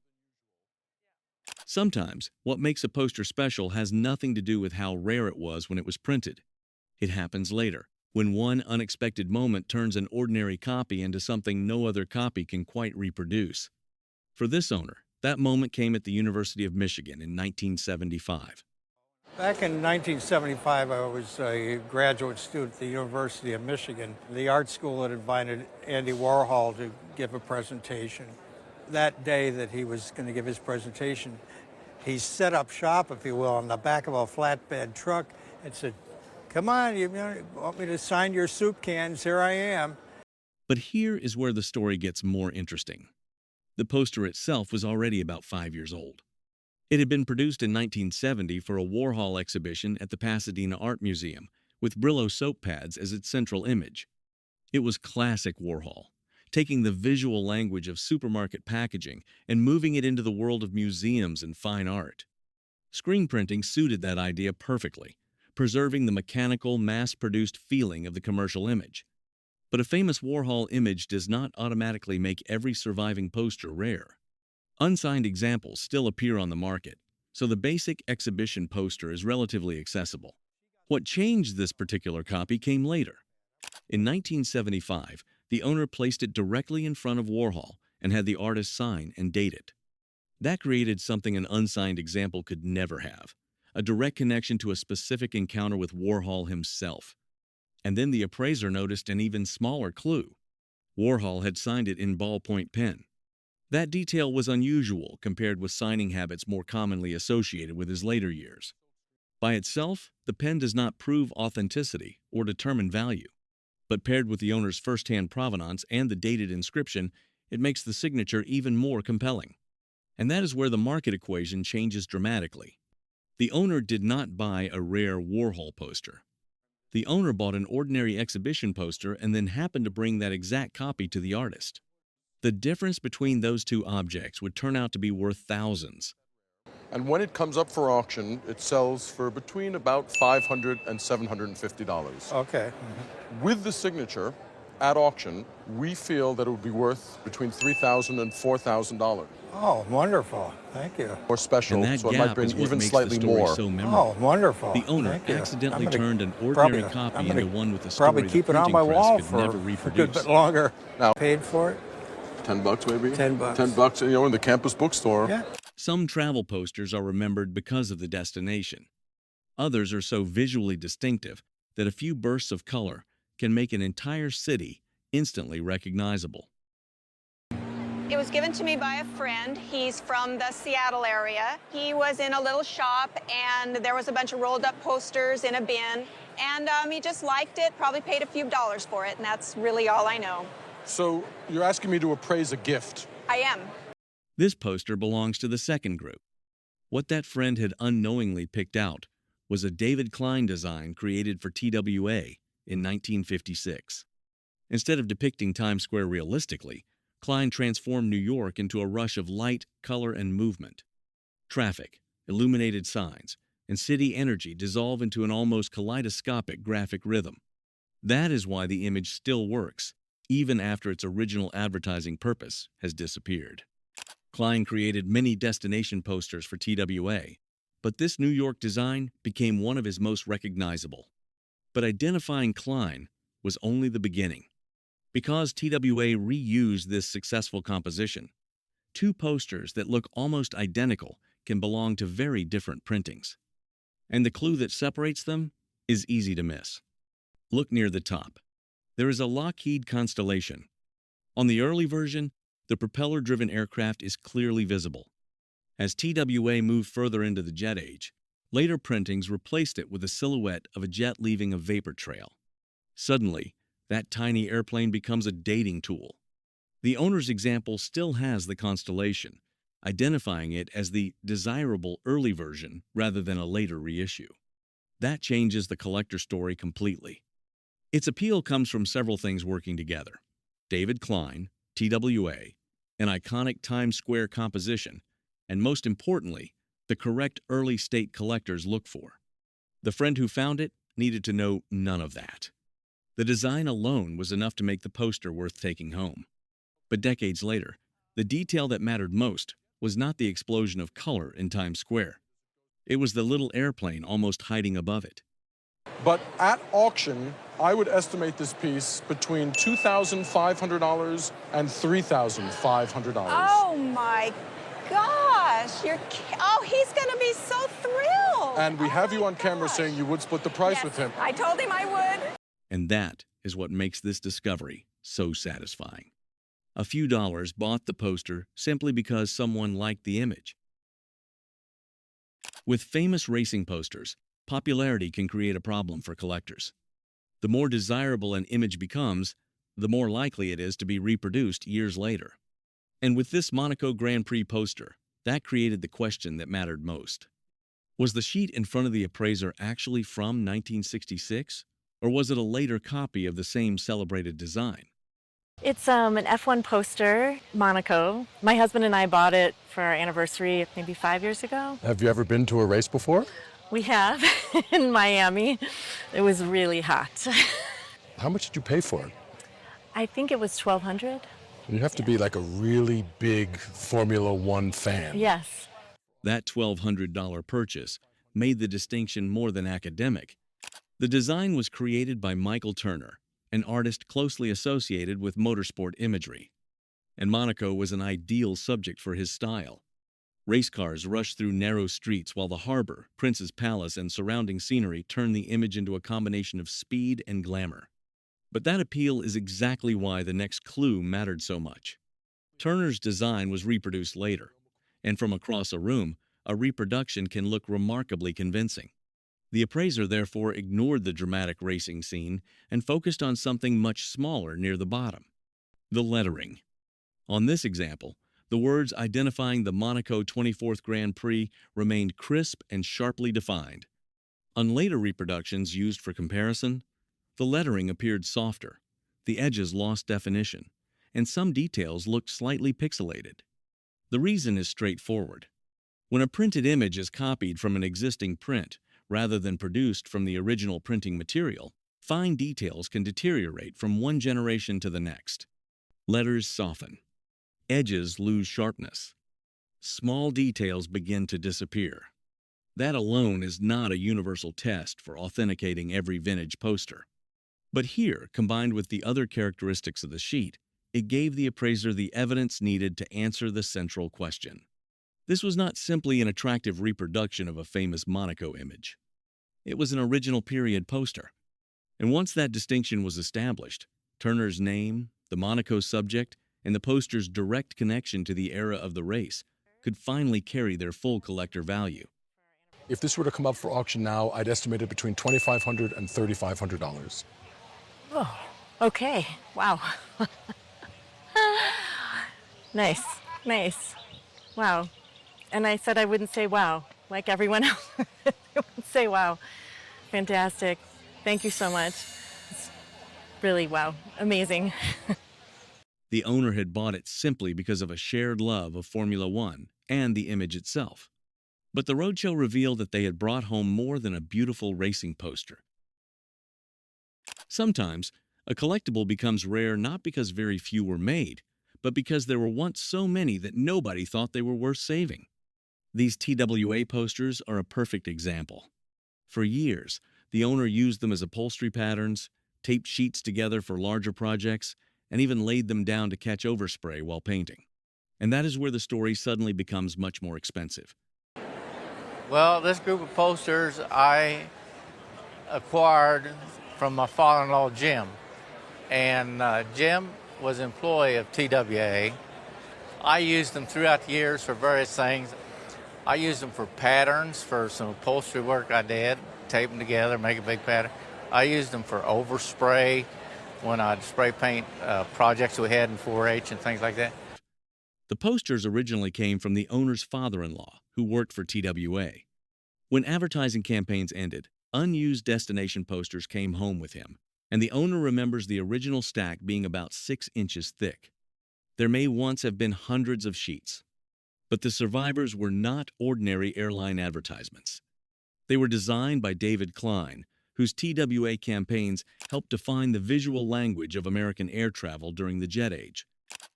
Sometimes, what makes a poster special has nothing to do with how rare it was when it was printed. It happens later, when one unexpected moment turns an ordinary copy into something no other copy can quite reproduce. For this owner, that moment came at the University of Michigan in 1975. Back in 1975, I was a graduate student at the University of Michigan. The art school had invited Andy Warhol to give a presentation. That day that he was going to give his presentation, he set up shop, if you will, on the back of a flatbed truck and said, "Come on, you want me to sign your soup cans? Here I am." But here is where the story gets more interesting. The poster itself was already about 5 years old. It had been produced in 1970 for a Warhol exhibition at the Pasadena Art Museum, with Brillo soap pads as its central image. It was classic Warhol, taking the visual language of supermarket packaging and moving it into the world of museums and fine art. Screen printing suited that idea perfectly, preserving the mechanical, mass-produced feeling of the commercial image. But a famous Warhol image does not automatically make every surviving poster rare. Unsigned examples still appear on the market, so the basic exhibition poster is relatively accessible. What changed this particular copy came later. In 1975, the owner placed it directly in front of Warhol and had the artist sign and date it. That created something an unsigned example could never have, a direct connection to a specific encounter with Warhol himself. And then the appraiser noticed an even smaller clue. Warhol had signed it in ballpoint pen. That detail was unusual compared with signing habits more commonly associated with his later years. By itself, the pen does not prove authenticity or determine value, but paired with the owner's first-hand provenance and the dated inscription, it makes the signature even more compelling. And that is where the market equation changes dramatically. The owner did not buy a rare Warhol poster. The owner bought an ordinary exhibition poster and then happened to bring that exact copy to the artist. The difference between those two objects would turn out to be worth thousands. And when it comes up for auction, it sells for between about $500 and $750. Okay. With the signature, at auction, we feel that it would be worth between $3,000 and $4,000. Oh, wonderful. Thank you. More special, And that so it might gap be is what even makes slightly the story more. so memorable. Oh, wonderful. The owner Thank you. accidentally I'm gonna turned an ordinary probably- copy I'm gonna into one with a story probably the keep it on printing my press wall could for never a good reproduce. bit longer. Now, paid for it? $10 maybe? 10 bucks. 10 bucks, in the campus bookstore. Yeah. Some travel posters are remembered because of the destination. Others are so visually distinctive that a few bursts of color can make an entire city instantly recognizable. It was given to me by a friend. He's from the Seattle area. He was in a little shop and there was a bunch of rolled up posters in a bin. And he just liked it, probably paid a few dollars for it, and that's really all I know. So you're asking me to appraise a gift? I am. This poster belongs to the second group. What that friend had unknowingly picked out was a David Klein design created for TWA in 1956. Instead of depicting Times Square realistically, Klein transformed New York into a rush of light, color, and movement. Traffic, illuminated signs, and city energy dissolve into an almost kaleidoscopic graphic rhythm. That is why the image still works, even after its original advertising purpose has disappeared. Klein created many destination posters for TWA, but this New York design became one of his most recognizable. But identifying Klein was only the beginning. Because TWA reused this successful composition, two posters that look almost identical can belong to very different printings. And the clue that separates them is easy to miss. Look near the top. There is a Lockheed Constellation. On the early version, the propeller-driven aircraft is clearly visible. As TWA moved further into the jet age, later printings replaced it with a silhouette of a jet leaving a vapor trail. Suddenly, that tiny airplane becomes a dating tool. The owner's example still has the Constellation, identifying it as the desirable early version rather than a later reissue. That changes the collector story completely. Its appeal comes from several things working together: David Klein, TWA, an iconic Times Square composition, and most importantly, the correct early state collectors look for. The friend who found it needed to know none of that. The design alone was enough to make the poster worth taking home. But decades later, the detail that mattered most was not the explosion of color in Times Square. It was the little airplane almost hiding above it. But at auction, I would estimate this piece between $2,500 and $3,500. Oh my gosh! Oh, he's going to be so thrilled. And we have you on camera saying you would split the price with him. I told him I would. And that is what makes this discovery so satisfying. A few dollars bought the poster simply because someone liked the image. With famous racing posters, popularity can create a problem for collectors. The more desirable an image becomes, the more likely it is to be reproduced years later. And with this Monaco Grand Prix poster, that created the question that mattered most. Was the sheet in front of the appraiser actually from 1966, or was it a later copy of the same celebrated design? It's an F1 poster, Monaco. My husband and I bought it for our anniversary maybe 5 years ago. Have you ever been to a race before? We have in Miami. It was really hot. How much did you pay for it? I think it was $1,200. You have to be like a really big Formula One fan. Yes. That $1,200 purchase made the distinction more than academic. The design was created by Michael Turner, an artist closely associated with motorsport imagery. And Monaco was an ideal subject for his style. Race cars rushed through narrow streets while the harbor, Prince's Palace, and surrounding scenery turned the image into a combination of speed and glamour. But that appeal is exactly why the next clue mattered so much. Turner's design was reproduced later, and from across a room, a reproduction can look remarkably convincing. The appraiser therefore ignored the dramatic racing scene and focused on something much smaller near the bottom: the lettering. On this example, the words identifying the Monaco 24th Grand Prix remained crisp and sharply defined. On later reproductions used for comparison, the lettering appeared softer, the edges lost definition, and some details looked slightly pixelated. The reason is straightforward. When a printed image is copied from an existing print rather than produced from the original printing material, fine details can deteriorate from one generation to the next. Letters soften. Edges lose sharpness. Small details begin to disappear. That alone is not a universal test for authenticating every vintage poster. But here, combined with the other characteristics of the sheet, it gave the appraiser the evidence needed to answer the central question. This was not simply an attractive reproduction of a famous Monaco image. It was an original period poster. And once that distinction was established, Turner's name, the Monaco subject, and the poster's direct connection to the era of the race could finally carry their full collector value. If this were to come up for auction now, I'd estimate it between $2,500 and $3,500. Oh, okay. Wow. Nice, nice. Wow. And I said I wouldn't say wow, like everyone else. I would say wow. Fantastic. Thank you so much. It's really wow. Amazing. The owner had bought it simply because of a shared love of Formula One and the image itself. But the roadshow revealed that they had brought home more than a beautiful racing poster. Sometimes, a collectible becomes rare not because very few were made, but because there were once so many that nobody thought they were worth saving. These TWA posters are a perfect example. For years, the owner used them as upholstery patterns, taped sheets together for larger projects, and even laid them down to catch overspray while painting. And that is where the story suddenly becomes much more expensive. Well, this group of posters I acquired from my father-in-law, Jim. And Jim was an employee of TWA. I used them throughout the years for various things. I used them for patterns for some upholstery work I did, tape them together, make a big pattern. I used them for overspray when I'd spray paint projects we had in 4-H and things like that. The posters originally came from the owner's father-in-law, who worked for TWA. When advertising campaigns ended, unused destination posters came home with him, and the owner remembers the original stack being about 6 inches thick. There may once have been hundreds of sheets, but the survivors were not ordinary airline advertisements. They were designed by David Klein, whose TWA campaigns helped define the visual language of American air travel during the jet age.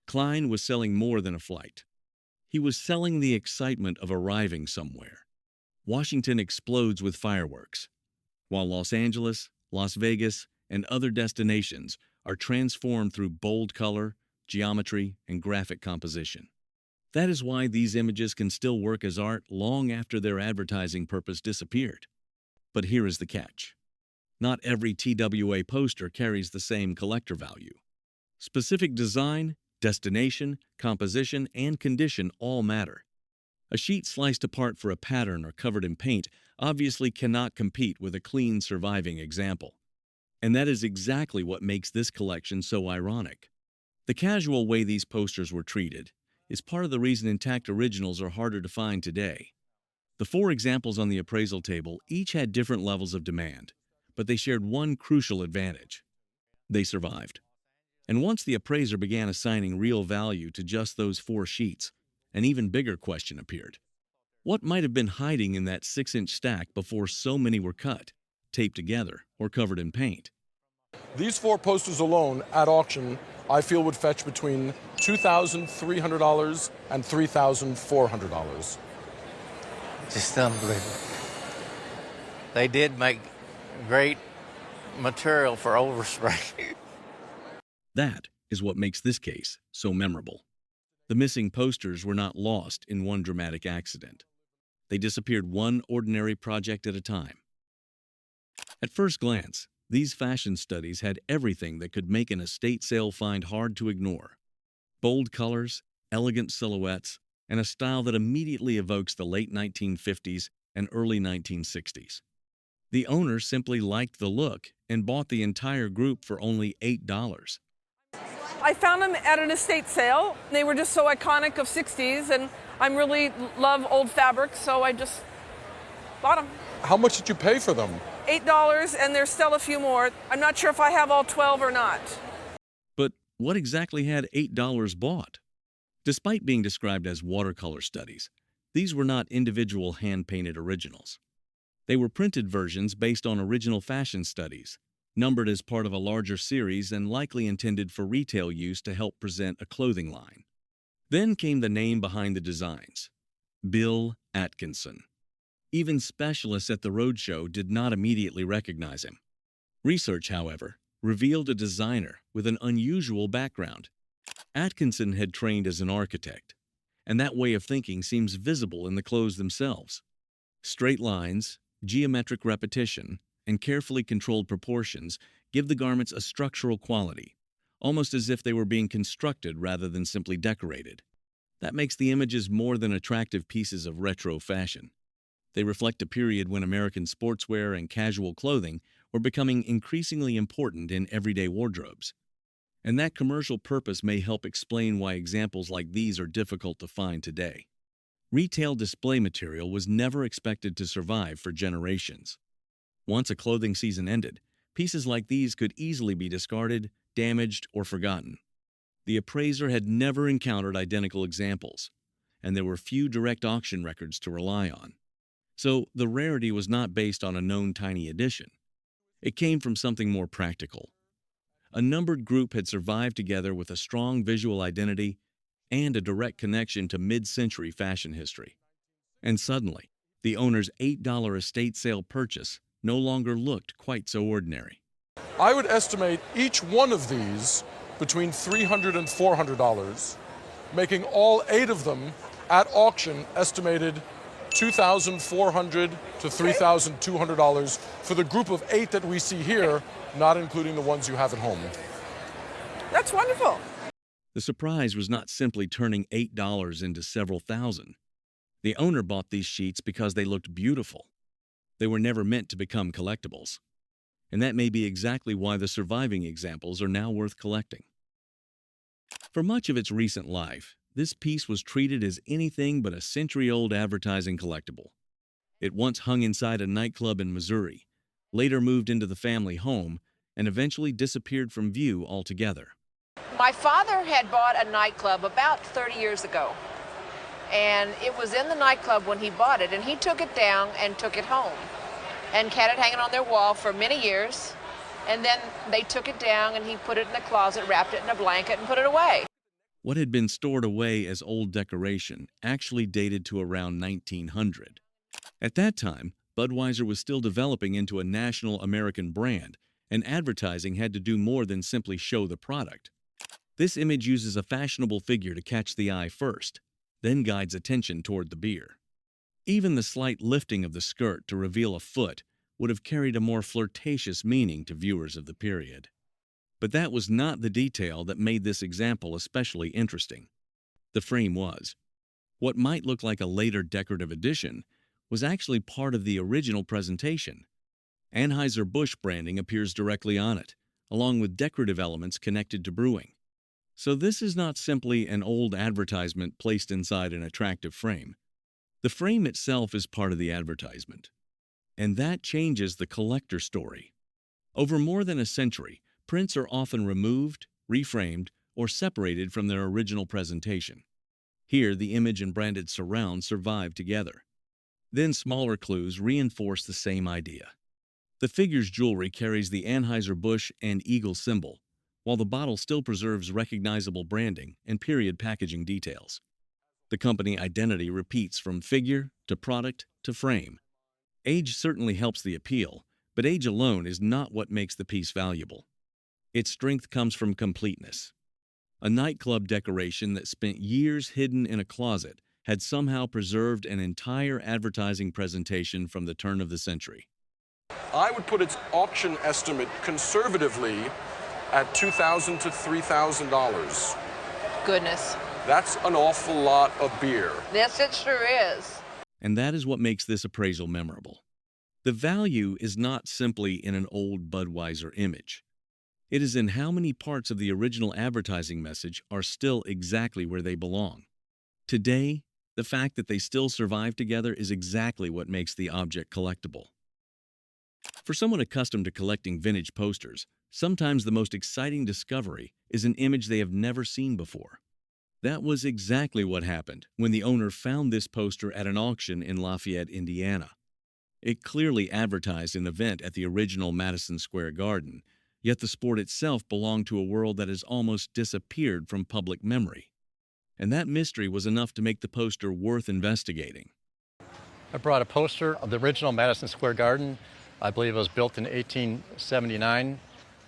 Klein was selling more than a flight. He was selling the excitement of arriving somewhere. Washington explodes with fireworks, while Los Angeles, Las Vegas, and other destinations are transformed through bold color, geometry, and graphic composition. That is why these images can still work as art long after their advertising purpose disappeared. But here is the catch. Not every TWA poster carries the same collector value. Specific design, destination, composition, and condition all matter. A sheet sliced apart for a pattern or covered in paint obviously cannot compete with a clean surviving example. And that is exactly what makes this collection so ironic. The casual way these posters were treated is part of the reason intact originals are harder to find today. The 4 examples on the appraisal table each had different levels of demand, but they shared one crucial advantage. They survived. And once the appraiser began assigning real value to just those 4 sheets, an even bigger question appeared. What might have been hiding in that 6-inch stack before so many were cut, taped together, or covered in paint? These 4 posters alone at auction, I feel would fetch between $2,300 and $3,400. Just unbelievable. They did make great material for overspray. That is what makes this case so memorable. The missing posters were not lost in one dramatic accident. They disappeared one ordinary project at a time. At first glance, these fashion studies had everything that could make an estate sale find hard to ignore. Bold colors, elegant silhouettes, and a style that immediately evokes the late 1950s and early 1960s. The owner simply liked the look and bought the entire group for only $8. I found them at an estate sale. They were just so iconic of 60s, and I really love old fabrics, so I just bought them. How much did you pay for them? $8, and there's still a few more. I'm not sure if I have all 12 or not. But what exactly had $8 bought? Despite being described as watercolor studies, these were not individual hand-painted originals. They were printed versions based on original fashion studies, numbered as part of a larger series and likely intended for retail use to help present a clothing line. Then came the name behind the designs, Bill Atkinson. Even specialists at the Roadshow did not immediately recognize him. Research, however, revealed a designer with an unusual background. Atkinson had trained as an architect, and that way of thinking seems visible in the clothes themselves. Straight lines, geometric repetition, and carefully controlled proportions give the garments a structural quality, almost as if they were being constructed rather than simply decorated. That makes the images more than attractive pieces of retro fashion. They reflect a period when American sportswear and casual clothing were becoming increasingly important in everyday wardrobes. And that commercial purpose may help explain why examples like these are difficult to find today. Retail display material was never expected to survive for generations. Once a clothing season ended, pieces like these could easily be discarded, damaged, or forgotten. The appraiser had never encountered identical examples, and there were few direct auction records to rely on. So the rarity was not based on a known tiny edition. It came from something more practical. A numbered group had survived together with a strong visual identity and a direct connection to mid-century fashion history. And suddenly, the owner's $8 estate sale purchase no longer looked quite so ordinary. I would estimate each one of these between $300 and $400, making all 8 of them at auction estimated $2,400 to $3,200 for the group of 8 that we see here, not including the ones you have at home. That's wonderful. The surprise was not simply turning $8 into several thousand. The owner bought these sheets because they looked beautiful. They were never meant to become collectibles. And that may be exactly why the surviving examples are now worth collecting. For much of its recent life, this piece was treated as anything but a century-old advertising collectible. It once hung inside a nightclub in Missouri, later moved into the family home, and eventually disappeared from view altogether. My father had bought a nightclub about 30 years ago, and it was in the nightclub when he bought it, and he took it down and took it home and had it hanging on their wall for many years, and then they took it down and he put it in the closet, wrapped it in a blanket, and put it away. What had been stored away as old decoration actually dated to around 1900. At that time, Budweiser was still developing into a national American brand, and advertising had to do more than simply show the product. This image uses a fashionable figure to catch the eye first, then guides attention toward the beer. Even the slight lifting of the skirt to reveal a foot would have carried a more flirtatious meaning to viewers of the period. But that was not the detail that made this example especially interesting. The frame was. What might look like a later decorative addition was actually part of the original presentation. Anheuser-Busch branding appears directly on it, along with decorative elements connected to brewing. So this is not simply an old advertisement placed inside an attractive frame. The frame itself is part of the advertisement. And that changes the collector story. Over more than a century, prints are often removed, reframed, or separated from their original presentation. Here, the image and branded surround survive together. Then smaller clues reinforce the same idea. The figure's jewelry carries the Anheuser-Busch and Eagle symbol, while the bottle still preserves recognizable branding and period packaging details. The company identity repeats from figure to product to frame. Age certainly helps the appeal, but age alone is not what makes the piece valuable. Its strength comes from completeness. A nightclub decoration that spent years hidden in a closet had somehow preserved an entire advertising presentation from the turn of the century. I would put its auction estimate conservatively at $2,000 to $3,000. Goodness. That's an awful lot of beer. Yes, it sure is. And that is what makes this appraisal memorable. The value is not simply in an old Budweiser image. It is in how many parts of the original advertising message are still exactly where they belong. Today, the fact that they still survive together is exactly what makes the object collectible. For someone accustomed to collecting vintage posters, sometimes the most exciting discovery is an image they have never seen before. That was exactly what happened when the owner found this poster at an auction in Lafayette, Indiana. It clearly advertised an event at the original Madison Square Garden, yet the sport itself belonged to a world that has almost disappeared from public memory. And that mystery was enough to make the poster worth investigating. I brought a poster of the original Madison Square Garden. I believe it was built in 1879.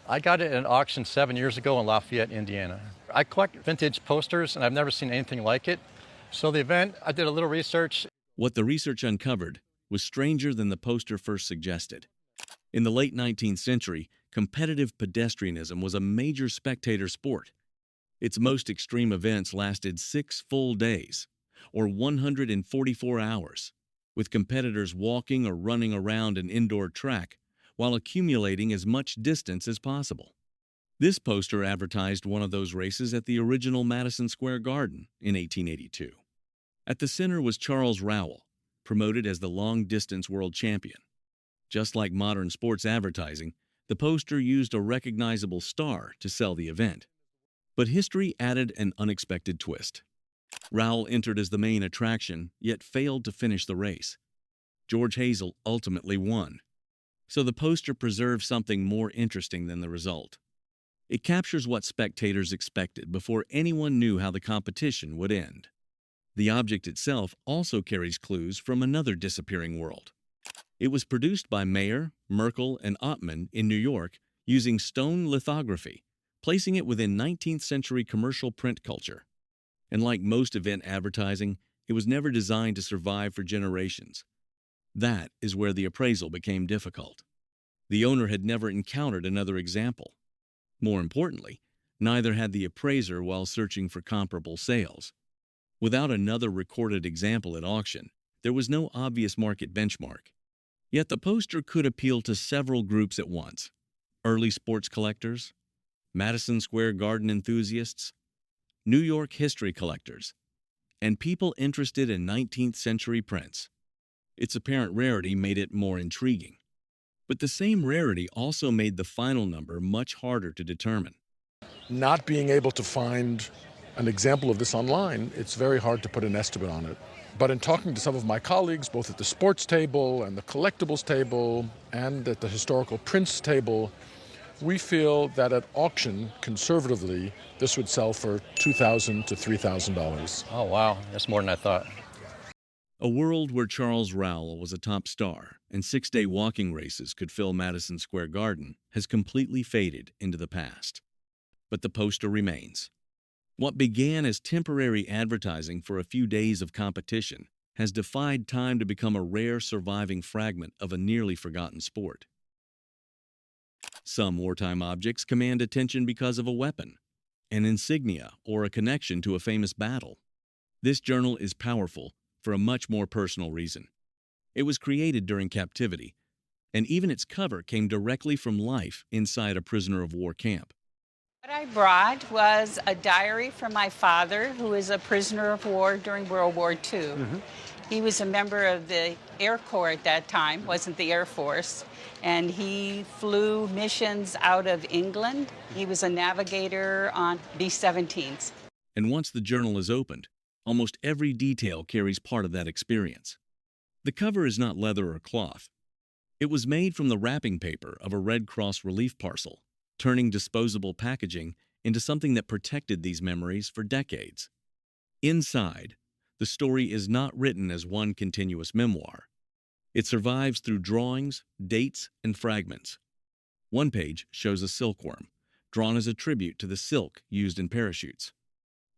I got it at an auction 7 years ago in Lafayette, Indiana. I collect vintage posters, and I've never seen anything like it. So the event, I did a little research. What the research uncovered was stranger than the poster first suggested. In the late 19th century, competitive pedestrianism was a major spectator sport. Its most extreme events lasted 6 full days, or 144 hours, with competitors walking or running around an indoor track while accumulating as much distance as possible. This poster advertised one of those races at the original Madison Square Garden in 1882. At the center was Charles Rowell, promoted as the long-distance world champion. Just like modern sports advertising, the poster used a recognizable star to sell the event. But history added an unexpected twist. Rowell entered as the main attraction, yet failed to finish the race. George Hazel ultimately won. So the poster preserves something more interesting than the result. It captures what spectators expected before anyone knew how the competition would end. The object itself also carries clues from another disappearing world. It was produced by Mayer, Merkel, and Ottman in New York using stone lithography, placing it within 19th century commercial print culture. And like most event advertising, it was never designed to survive for generations. That is where the appraisal became difficult. The owner had never encountered another example. More importantly, neither had the appraiser while searching for comparable sales. Without another recorded example at auction, there was no obvious market benchmark. Yet the poster could appeal to several groups at once: early sports collectors, Madison Square Garden enthusiasts, New York history collectors, and people interested in 19th century prints. Its apparent rarity made it more intriguing. But the same rarity also made the final number much harder to determine. Not being able to find an example of this online, it's very hard to put an estimate on it. But in talking to some of my colleagues, both at the sports table and the collectibles table and at the historical prints table, we feel that at auction, conservatively, this would sell for $2,000 to $3,000. Oh, wow. That's more than I thought. A world where Charles Rowell was a top star and six-day walking races could fill Madison Square Garden has completely faded into the past. But the poster remains. What began as temporary advertising for a few days of competition has defied time to become a rare surviving fragment of a nearly forgotten sport. Some wartime objects command attention because of a weapon, an insignia, or a connection to a famous battle. This journal is powerful for a much more personal reason. It was created during captivity, and even its cover came directly from life inside a prisoner of war camp. What I brought was a diary from my father, who was a prisoner of war during World War II. Mm-hmm. He was a member of the Air Corps at that time, wasn't the Air Force, and he flew missions out of England. He was a navigator on B-17s. And once the journal is opened, almost every detail carries part of that experience. The cover is not leather or cloth. It was made from the wrapping paper of a Red Cross relief parcel, turning disposable packaging into something that protected these memories for decades. Inside, the story is not written as one continuous memoir. It survives through drawings, dates, and fragments. One page shows a silkworm, drawn as a tribute to the silk used in parachutes.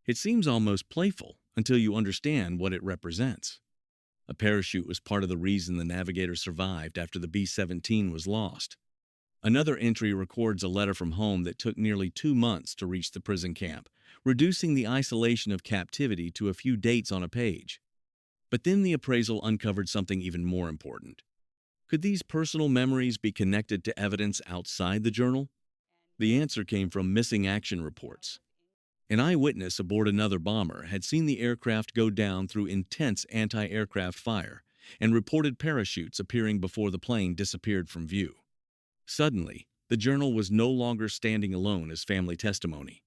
It seems almost playful until you understand what it represents. A parachute was part of the reason the navigator survived after the B-17 was lost. Another entry records a letter from home that took nearly 2 months to reach the prison camp, reducing the isolation of captivity to a few dates on a page. But then the appraisal uncovered something even more important. Could these personal memories be connected to evidence outside the journal? The answer came from missing action reports. An eyewitness aboard another bomber had seen the aircraft go down through intense anti-aircraft fire and reported parachutes appearing before the plane disappeared from view. Suddenly, the journal was no longer standing alone as family testimony.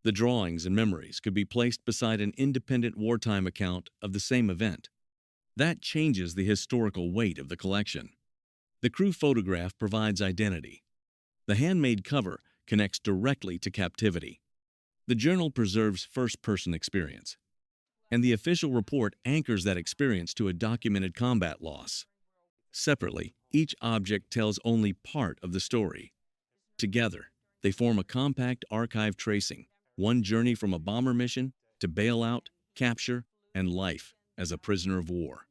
The drawings and memories could be placed beside an independent wartime account of the same event. That changes the historical weight of the collection. The crew photograph provides identity. The handmade cover connects directly to captivity. The journal preserves first-person experience, and the official report anchors that experience to a documented combat loss. Separately, each object tells only part of the story. Together, they form a compact archive tracing one journey from a bomber mission to bailout, capture, and life as a prisoner of war.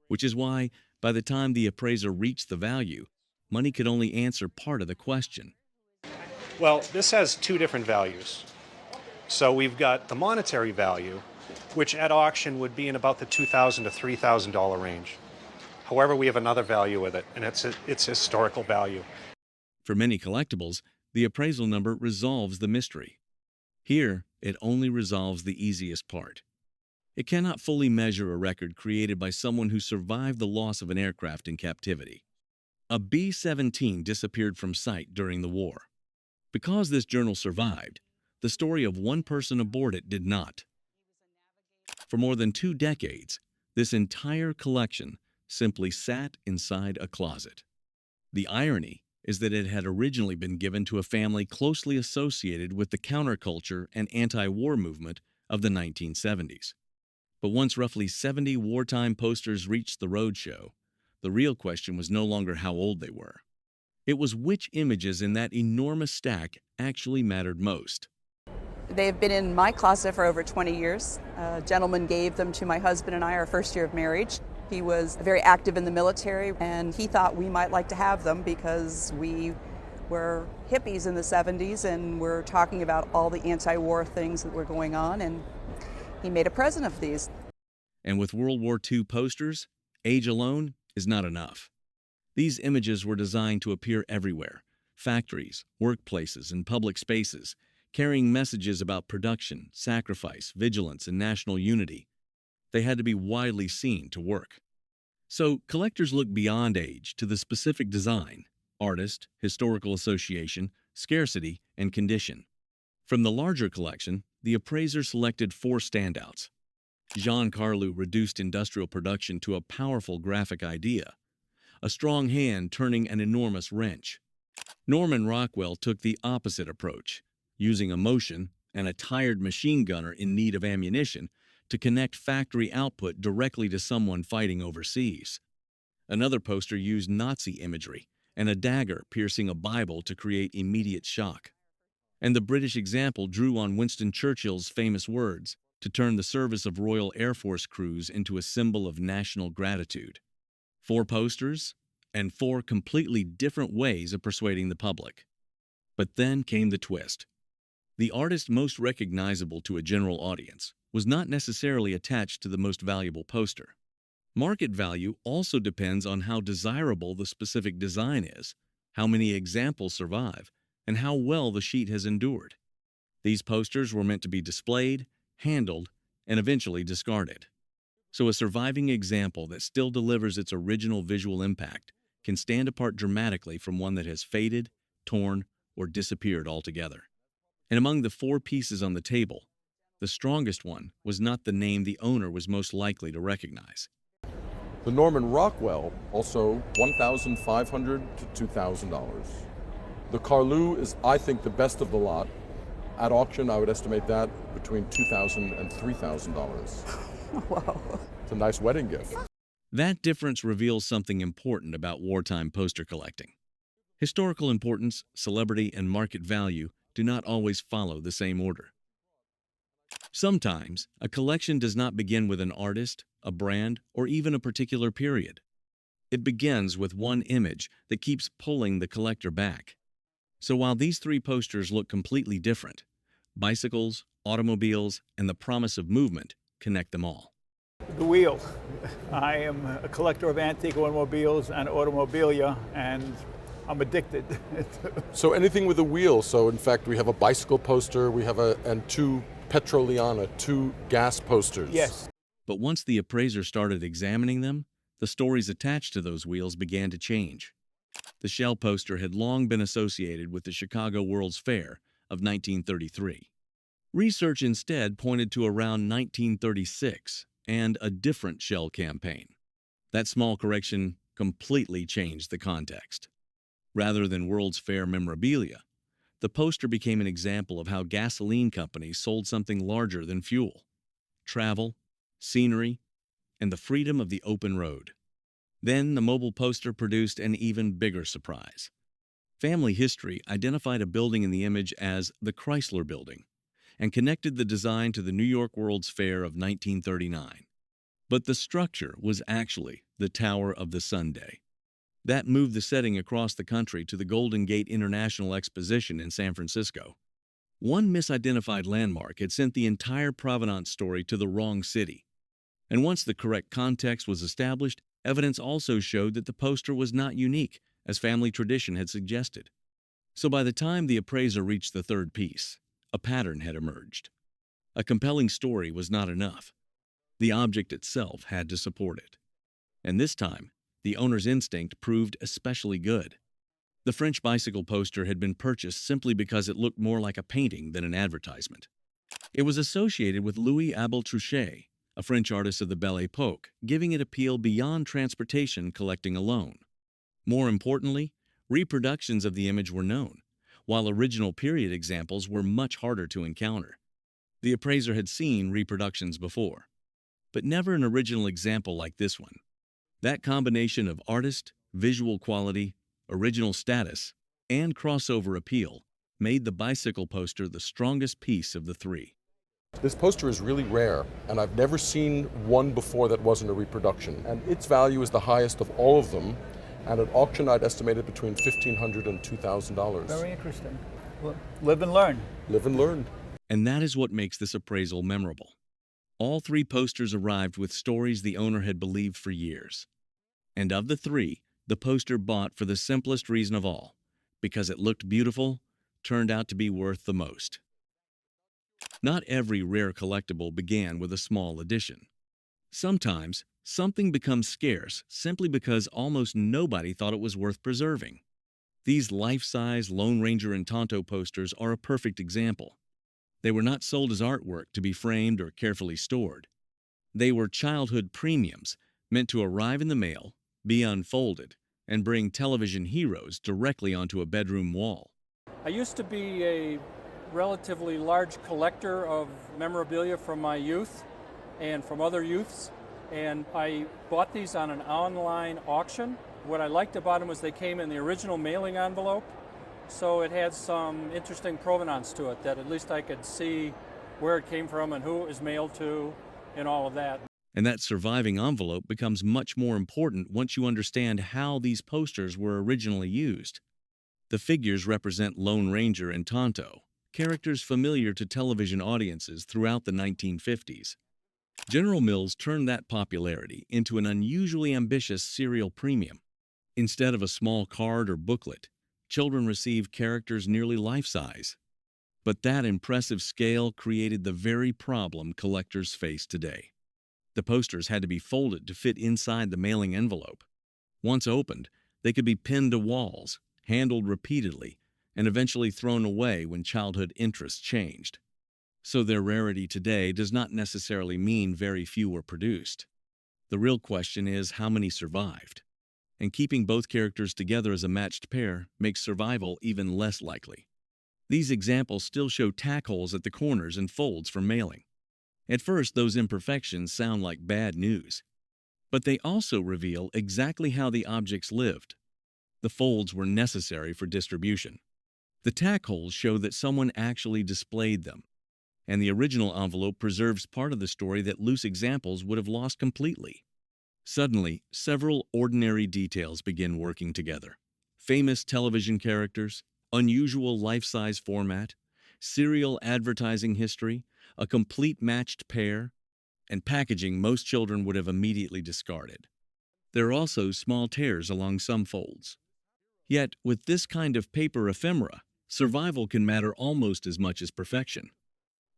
Which is why, by the time the appraiser reached the value, money could only answer part of the question. Well, this has two different values. So we've got the monetary value, which at auction would be in about the $2,000 to $3,000 range. However, we have another value with it, and it's historical value. For many collectibles, the appraisal number resolves the mystery. Here, it only resolves the easiest part. It cannot fully measure a record created by someone who survived the loss of an aircraft in captivity. A B-17 disappeared from sight during the war. Because this journal survived, the story of one person aboard it did not. For more than 2 decades, this entire collection simply sat inside a closet. The irony is that it had originally been given to a family closely associated with the counterculture and anti-war movement of the 1970s. But once roughly 70 wartime posters reached the roadshow, the real question was no longer how old they were. It was which images in that enormous stack actually mattered most. They've been in my closet for over 20 years. A gentleman gave them to my husband and I our first year of marriage. He was very active in the military, and he thought we might like to have them because we were hippies in the 70s and we're talking about all the anti-war things that were going on, and he made a present of these. And with World War II posters, age alone is not enough. These images were designed to appear everywhere: factories, workplaces, and public spaces, carrying messages about production, sacrifice, vigilance, and national unity. They had to be widely seen to work. So collectors look beyond age to the specific design, artist, historical association, scarcity, and condition. From the larger collection, the appraiser selected 4 standouts. Jean Carlu reduced industrial production to a powerful graphic idea, a strong hand turning an enormous wrench. Norman Rockwell took the opposite approach, using emotion and a tired machine gunner in need of ammunition to connect factory output directly to someone fighting overseas. Another poster used Nazi imagery and a dagger piercing a Bible to create immediate shock. And the British example drew on Winston Churchill's famous words to turn the service of Royal Air Force crews into a symbol of national gratitude. 4 posters and 4 completely different ways of persuading the public. But then came the twist. The artist most recognizable to a general audience was not necessarily attached to the most valuable poster. Market value also depends on how desirable the specific design is, how many examples survive, and how well the sheet has endured. These posters were meant to be displayed, handled, and eventually discarded. So a surviving example that still delivers its original visual impact can stand apart dramatically from one that has faded, torn, or disappeared altogether. And among the 4 pieces on the table, the strongest one was not the name the owner was most likely to recognize. The Norman Rockwell, also $1,500 to $2,000. The Carlu is, I think, the best of the lot. At auction, I would estimate that between $2,000 and $3,000. Wow. It's a nice wedding gift. That difference reveals something important about wartime poster collecting. Historical importance, celebrity, and market value do not always follow the same order. Sometimes, a collection does not begin with an artist, a brand, or even a particular period. It begins with one image that keeps pulling the collector back. So while these 3 posters look completely different, bicycles, automobiles, and the promise of movement connect them all. The wheel. I am a collector of antique automobiles and automobilia, and I'm addicted. So anything with a wheel. So in fact, we have a bicycle poster, we have and 2 Petroliana, 2 gas posters. Yes. But once the appraiser started examining them, the stories attached to those wheels began to change. The shell poster had long been associated with the Chicago World's Fair of 1933. Research instead pointed to around 1936 and a different shell campaign. That small correction completely changed the context. Rather than World's Fair memorabilia, the poster became an example of how gasoline companies sold something larger than fuel: travel, scenery, and the freedom of the open road. Then the mobile poster produced an even bigger surprise. Family History identified a building in the image as the Chrysler Building and connected the design to the New York World's Fair of 1939. But the structure was actually the Tower of the Sunday. That moved the setting across the country to the Golden Gate International Exposition in San Francisco. One misidentified landmark had sent the entire provenance story to the wrong city. And once the correct context was established, evidence also showed that the poster was not unique, as family tradition had suggested. So by the time the appraiser reached the 3rd piece, a pattern had emerged. A compelling story was not enough. The object itself had to support it. And this time, the owner's instinct proved especially good. The French bicycle poster had been purchased simply because it looked more like a painting than an advertisement. It was associated with Louis Abel Truchet, a French artist of the Belle Époque, giving it appeal beyond transportation collecting alone. More importantly, reproductions of the image were known, while original period examples were much harder to encounter. The appraiser had seen reproductions before, but never an original example like this one. That combination of artist, visual quality, original status, and crossover appeal made the bicycle poster the strongest piece of the three. This poster is really rare, and I've never seen one before that wasn't a reproduction. And its value is the highest of all of them, and at auction I'd estimate it between $1,500 and $2,000. Very interesting. Live and learn. Live and learn. And that is what makes this appraisal memorable. All three posters arrived with stories the owner had believed for years. And of the three, the poster bought for the simplest reason of all, because it looked beautiful, turned out to be worth the most. Not every rare collectible began with a small addition. Sometimes, something becomes scarce simply because almost nobody thought it was worth preserving. These life-size Lone Ranger and Tonto posters are a perfect example. They were not sold as artwork to be framed or carefully stored. They were childhood premiums meant to arrive in the mail, be unfolded, and bring television heroes directly onto a bedroom wall. I used to be a relatively large collector of memorabilia from my youth and from other youths, and I bought these on an online auction. What I liked about them was they came in the original mailing envelope, so it had some interesting provenance to it, that at least I could see where it came from and who it was mailed to and all of that. And that surviving envelope becomes much more important once you understand how these posters were originally used. The figures represent Lone Ranger and Tonto, characters familiar to television audiences throughout the 1950s. General Mills turned that popularity into an unusually ambitious serial premium. Instead of a small card or booklet, children received characters nearly life-size. But that impressive scale created the very problem collectors face today. The posters had to be folded to fit inside the mailing envelope. Once opened, they could be pinned to walls, handled repeatedly, and eventually thrown away when childhood interests changed. So their rarity today does not necessarily mean very few were produced. The real question is how many survived. And keeping both characters together as a matched pair makes survival even less likely. These examples still show tack holes at the corners and folds for mailing. At first, those imperfections sound like bad news. But they also reveal exactly how the objects lived. The folds were necessary for distribution. The tack holes show that someone actually displayed them. And the original envelope preserves part of the story that loose examples would have lost completely. Suddenly, several ordinary details begin working together. Famous television characters, unusual life-size format, serial advertising history, a complete matched pair, and packaging most children would have immediately discarded. There are also small tears along some folds. Yet, with this kind of paper ephemera, survival can matter almost as much as perfection.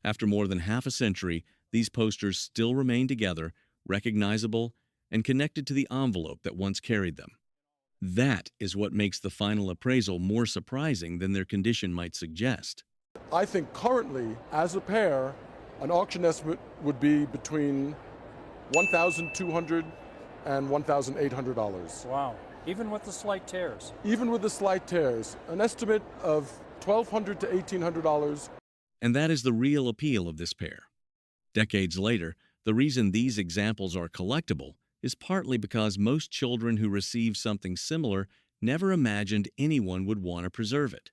After more than half a century, these posters still remain together, recognizable, and connected to the envelope that once carried them. That is what makes the final appraisal more surprising than their condition might suggest. I think currently, as a pair, an auction estimate would be between $1,200 and $1,800. Wow. Even with the slight tears? Even with the slight tears. An estimate of $1,200 to $1,800. And that is the real appeal of this pair. Decades later, the reason these examples are collectible is partly because most children who receive something similar never imagined anyone would want to preserve it.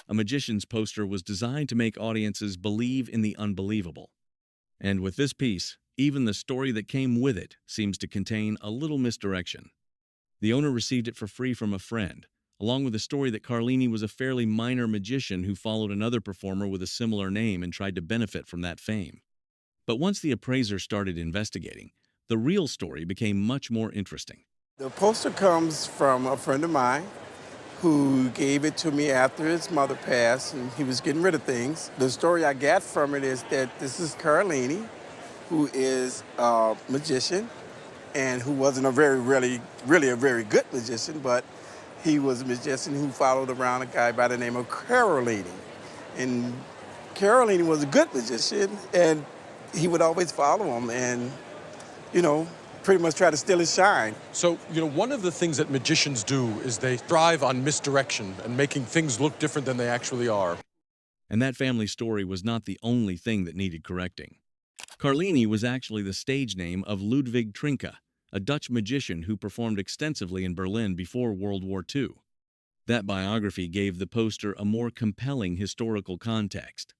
A magician's poster was designed to make audiences believe in the unbelievable. And with this piece, even the story that came with it seems to contain a little misdirection. The owner received it for free from a friend, along with a story that Karlini was a fairly minor magician who followed another performer with a similar name and tried to benefit from that fame. But once the appraiser started investigating, the real story became much more interesting. The poster comes from a friend of mine who gave it to me after his mother passed, and he was getting rid of things. The story I got from it is that this is Karlini, who is a magician, and who wasn't really a very good magician, but he was a magician who followed around a guy by the name of Karlini. And Karlini was a good magician, and he would always follow him and, pretty much try to steal his shine. So, one of the things that magicians do is they thrive on misdirection and making things look different than they actually are. And that family story was not the only thing that needed correcting. Karlini was actually the stage name of Ludwig Trinka, a Dutch magician who performed extensively in Berlin before World War II. That biography gave the poster a more compelling historical context.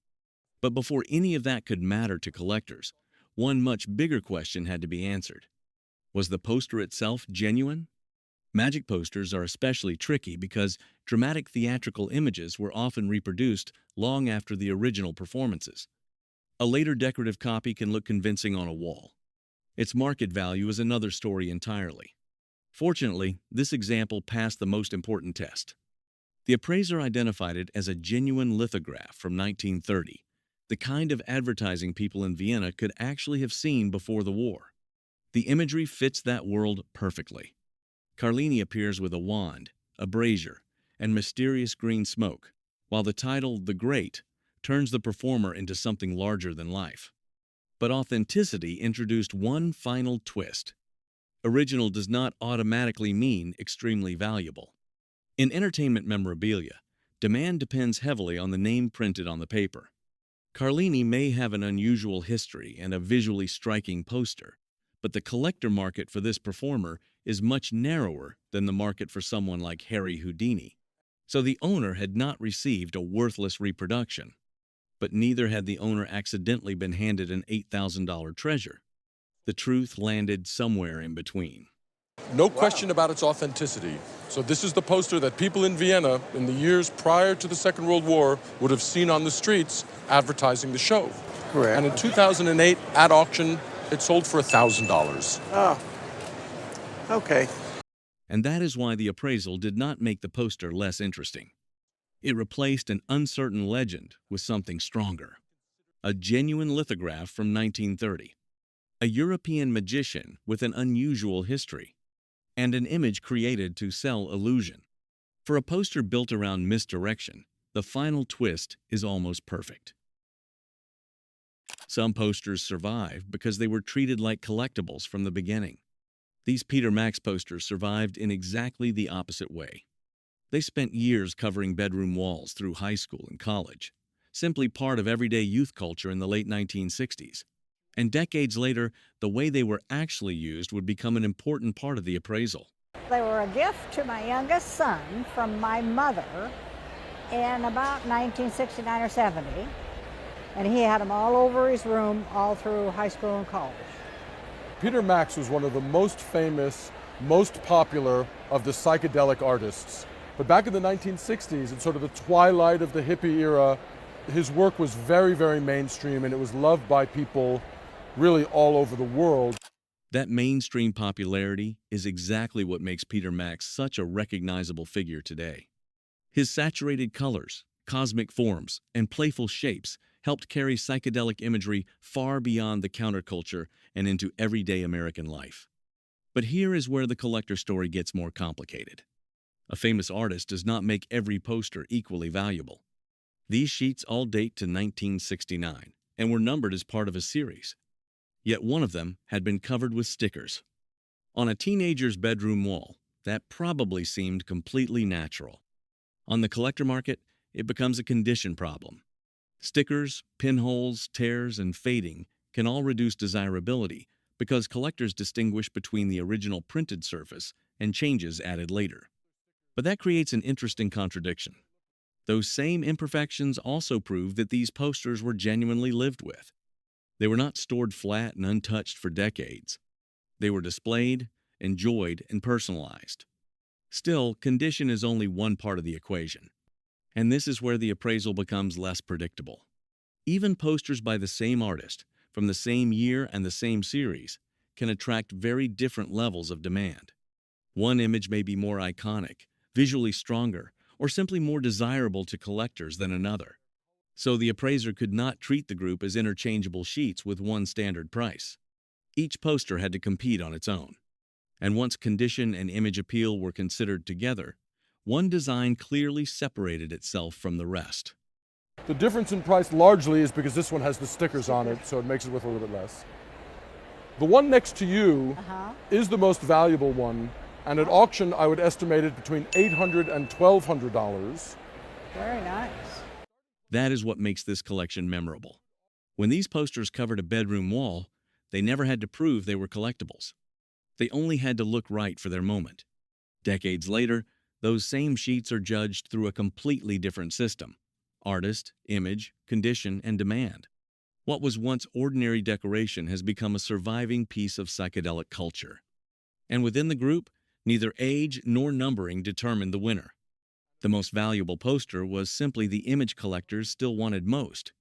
But before any of that could matter to collectors, one much bigger question had to be answered. Was the poster itself genuine? Magic posters are especially tricky because dramatic theatrical images were often reproduced long after the original performances. A later decorative copy can look convincing on a wall. Its market value is another story entirely. Fortunately, this example passed the most important test. The appraiser identified it as a genuine lithograph from 1930, the kind of advertising people in Vienna could actually have seen before the war. The imagery fits that world perfectly. Karlini appears with a wand, a brazier, and mysterious green smoke, while the title, The Great, turns the performer into something larger than life. But authenticity introduced one final twist. Original does not automatically mean extremely valuable. In entertainment memorabilia, demand depends heavily on the name printed on the paper. Karlini may have an unusual history and a visually striking poster, but the collector market for this performer is much narrower than the market for someone like Harry Houdini. So the owner had not received a worthless reproduction, but neither had the owner accidentally been handed an $8,000 treasure. The truth landed somewhere in between. No question about its authenticity. So this is the poster that people in Vienna in the years prior to the Second World War would have seen on the streets advertising the show. Correct. And in 2008, at auction, it sold for $1,000. Oh, okay. And that is why the appraisal did not make the poster less interesting. It replaced an uncertain legend with something stronger. A genuine lithograph from 1930. A European magician with an unusual history. And an image created to sell illusion. For a poster built around misdirection, the final twist is almost perfect. Some posters survive because they were treated like collectibles from the beginning. These Peter Max posters survived in exactly the opposite way. They spent years covering bedroom walls through high school and college, simply part of everyday youth culture in the late 1960s. And decades later, the way they were actually used would become an important part of the appraisal. They were a gift to my youngest son from my mother in about 1969 or 70. And he had them all over his room all through high school and college. Peter Max was one of the most famous, most popular of the psychedelic artists. But back in the 1960s, in sort of the twilight of the hippie era, his work was very, very mainstream, and it was loved by people really all over the world. That mainstream popularity is exactly what makes Peter Max such a recognizable figure today. His saturated colors, cosmic forms, and playful shapes helped carry psychedelic imagery far beyond the counterculture and into everyday American life. But here is where the collector story gets more complicated. A famous artist does not make every poster equally valuable. These sheets all date to 1969 and were numbered as part of a series. Yet one of them had been covered with stickers. On a teenager's bedroom wall, that probably seemed completely natural. On the collector market, it becomes a condition problem. Stickers, pinholes, tears, and fading can all reduce desirability because collectors distinguish between the original printed surface and changes added later. But that creates an interesting contradiction. Those same imperfections also prove that these posters were genuinely lived with. They were not stored flat and untouched for decades. They were displayed, enjoyed, and personalized. Still, condition is only one part of the equation. And this is where the appraisal becomes less predictable. Even posters by the same artist, from the same year and the same series, can attract very different levels of demand. One image may be more iconic, visually stronger, or simply more desirable to collectors than another. So the appraiser could not treat the group as interchangeable sheets with one standard price. Each poster had to compete on its own. And once condition and image appeal were considered together, one design clearly separated itself from the rest. The difference in price largely is because this one has the stickers on it, so it makes it worth a little bit less. The one next to you is the most valuable one, and at auction I would estimate it between $800 and $1,200. Very nice. That is what makes this collection memorable. When these posters covered a bedroom wall, they never had to prove they were collectibles. They only had to look right for their moment. Decades later, Those same sheets are judged through a completely different system: artist, image, condition, and demand. What was once ordinary decoration has become a surviving piece of psychedelic culture. And within the group, neither age nor numbering determined the winner. The most valuable poster was simply the image collectors still wanted most: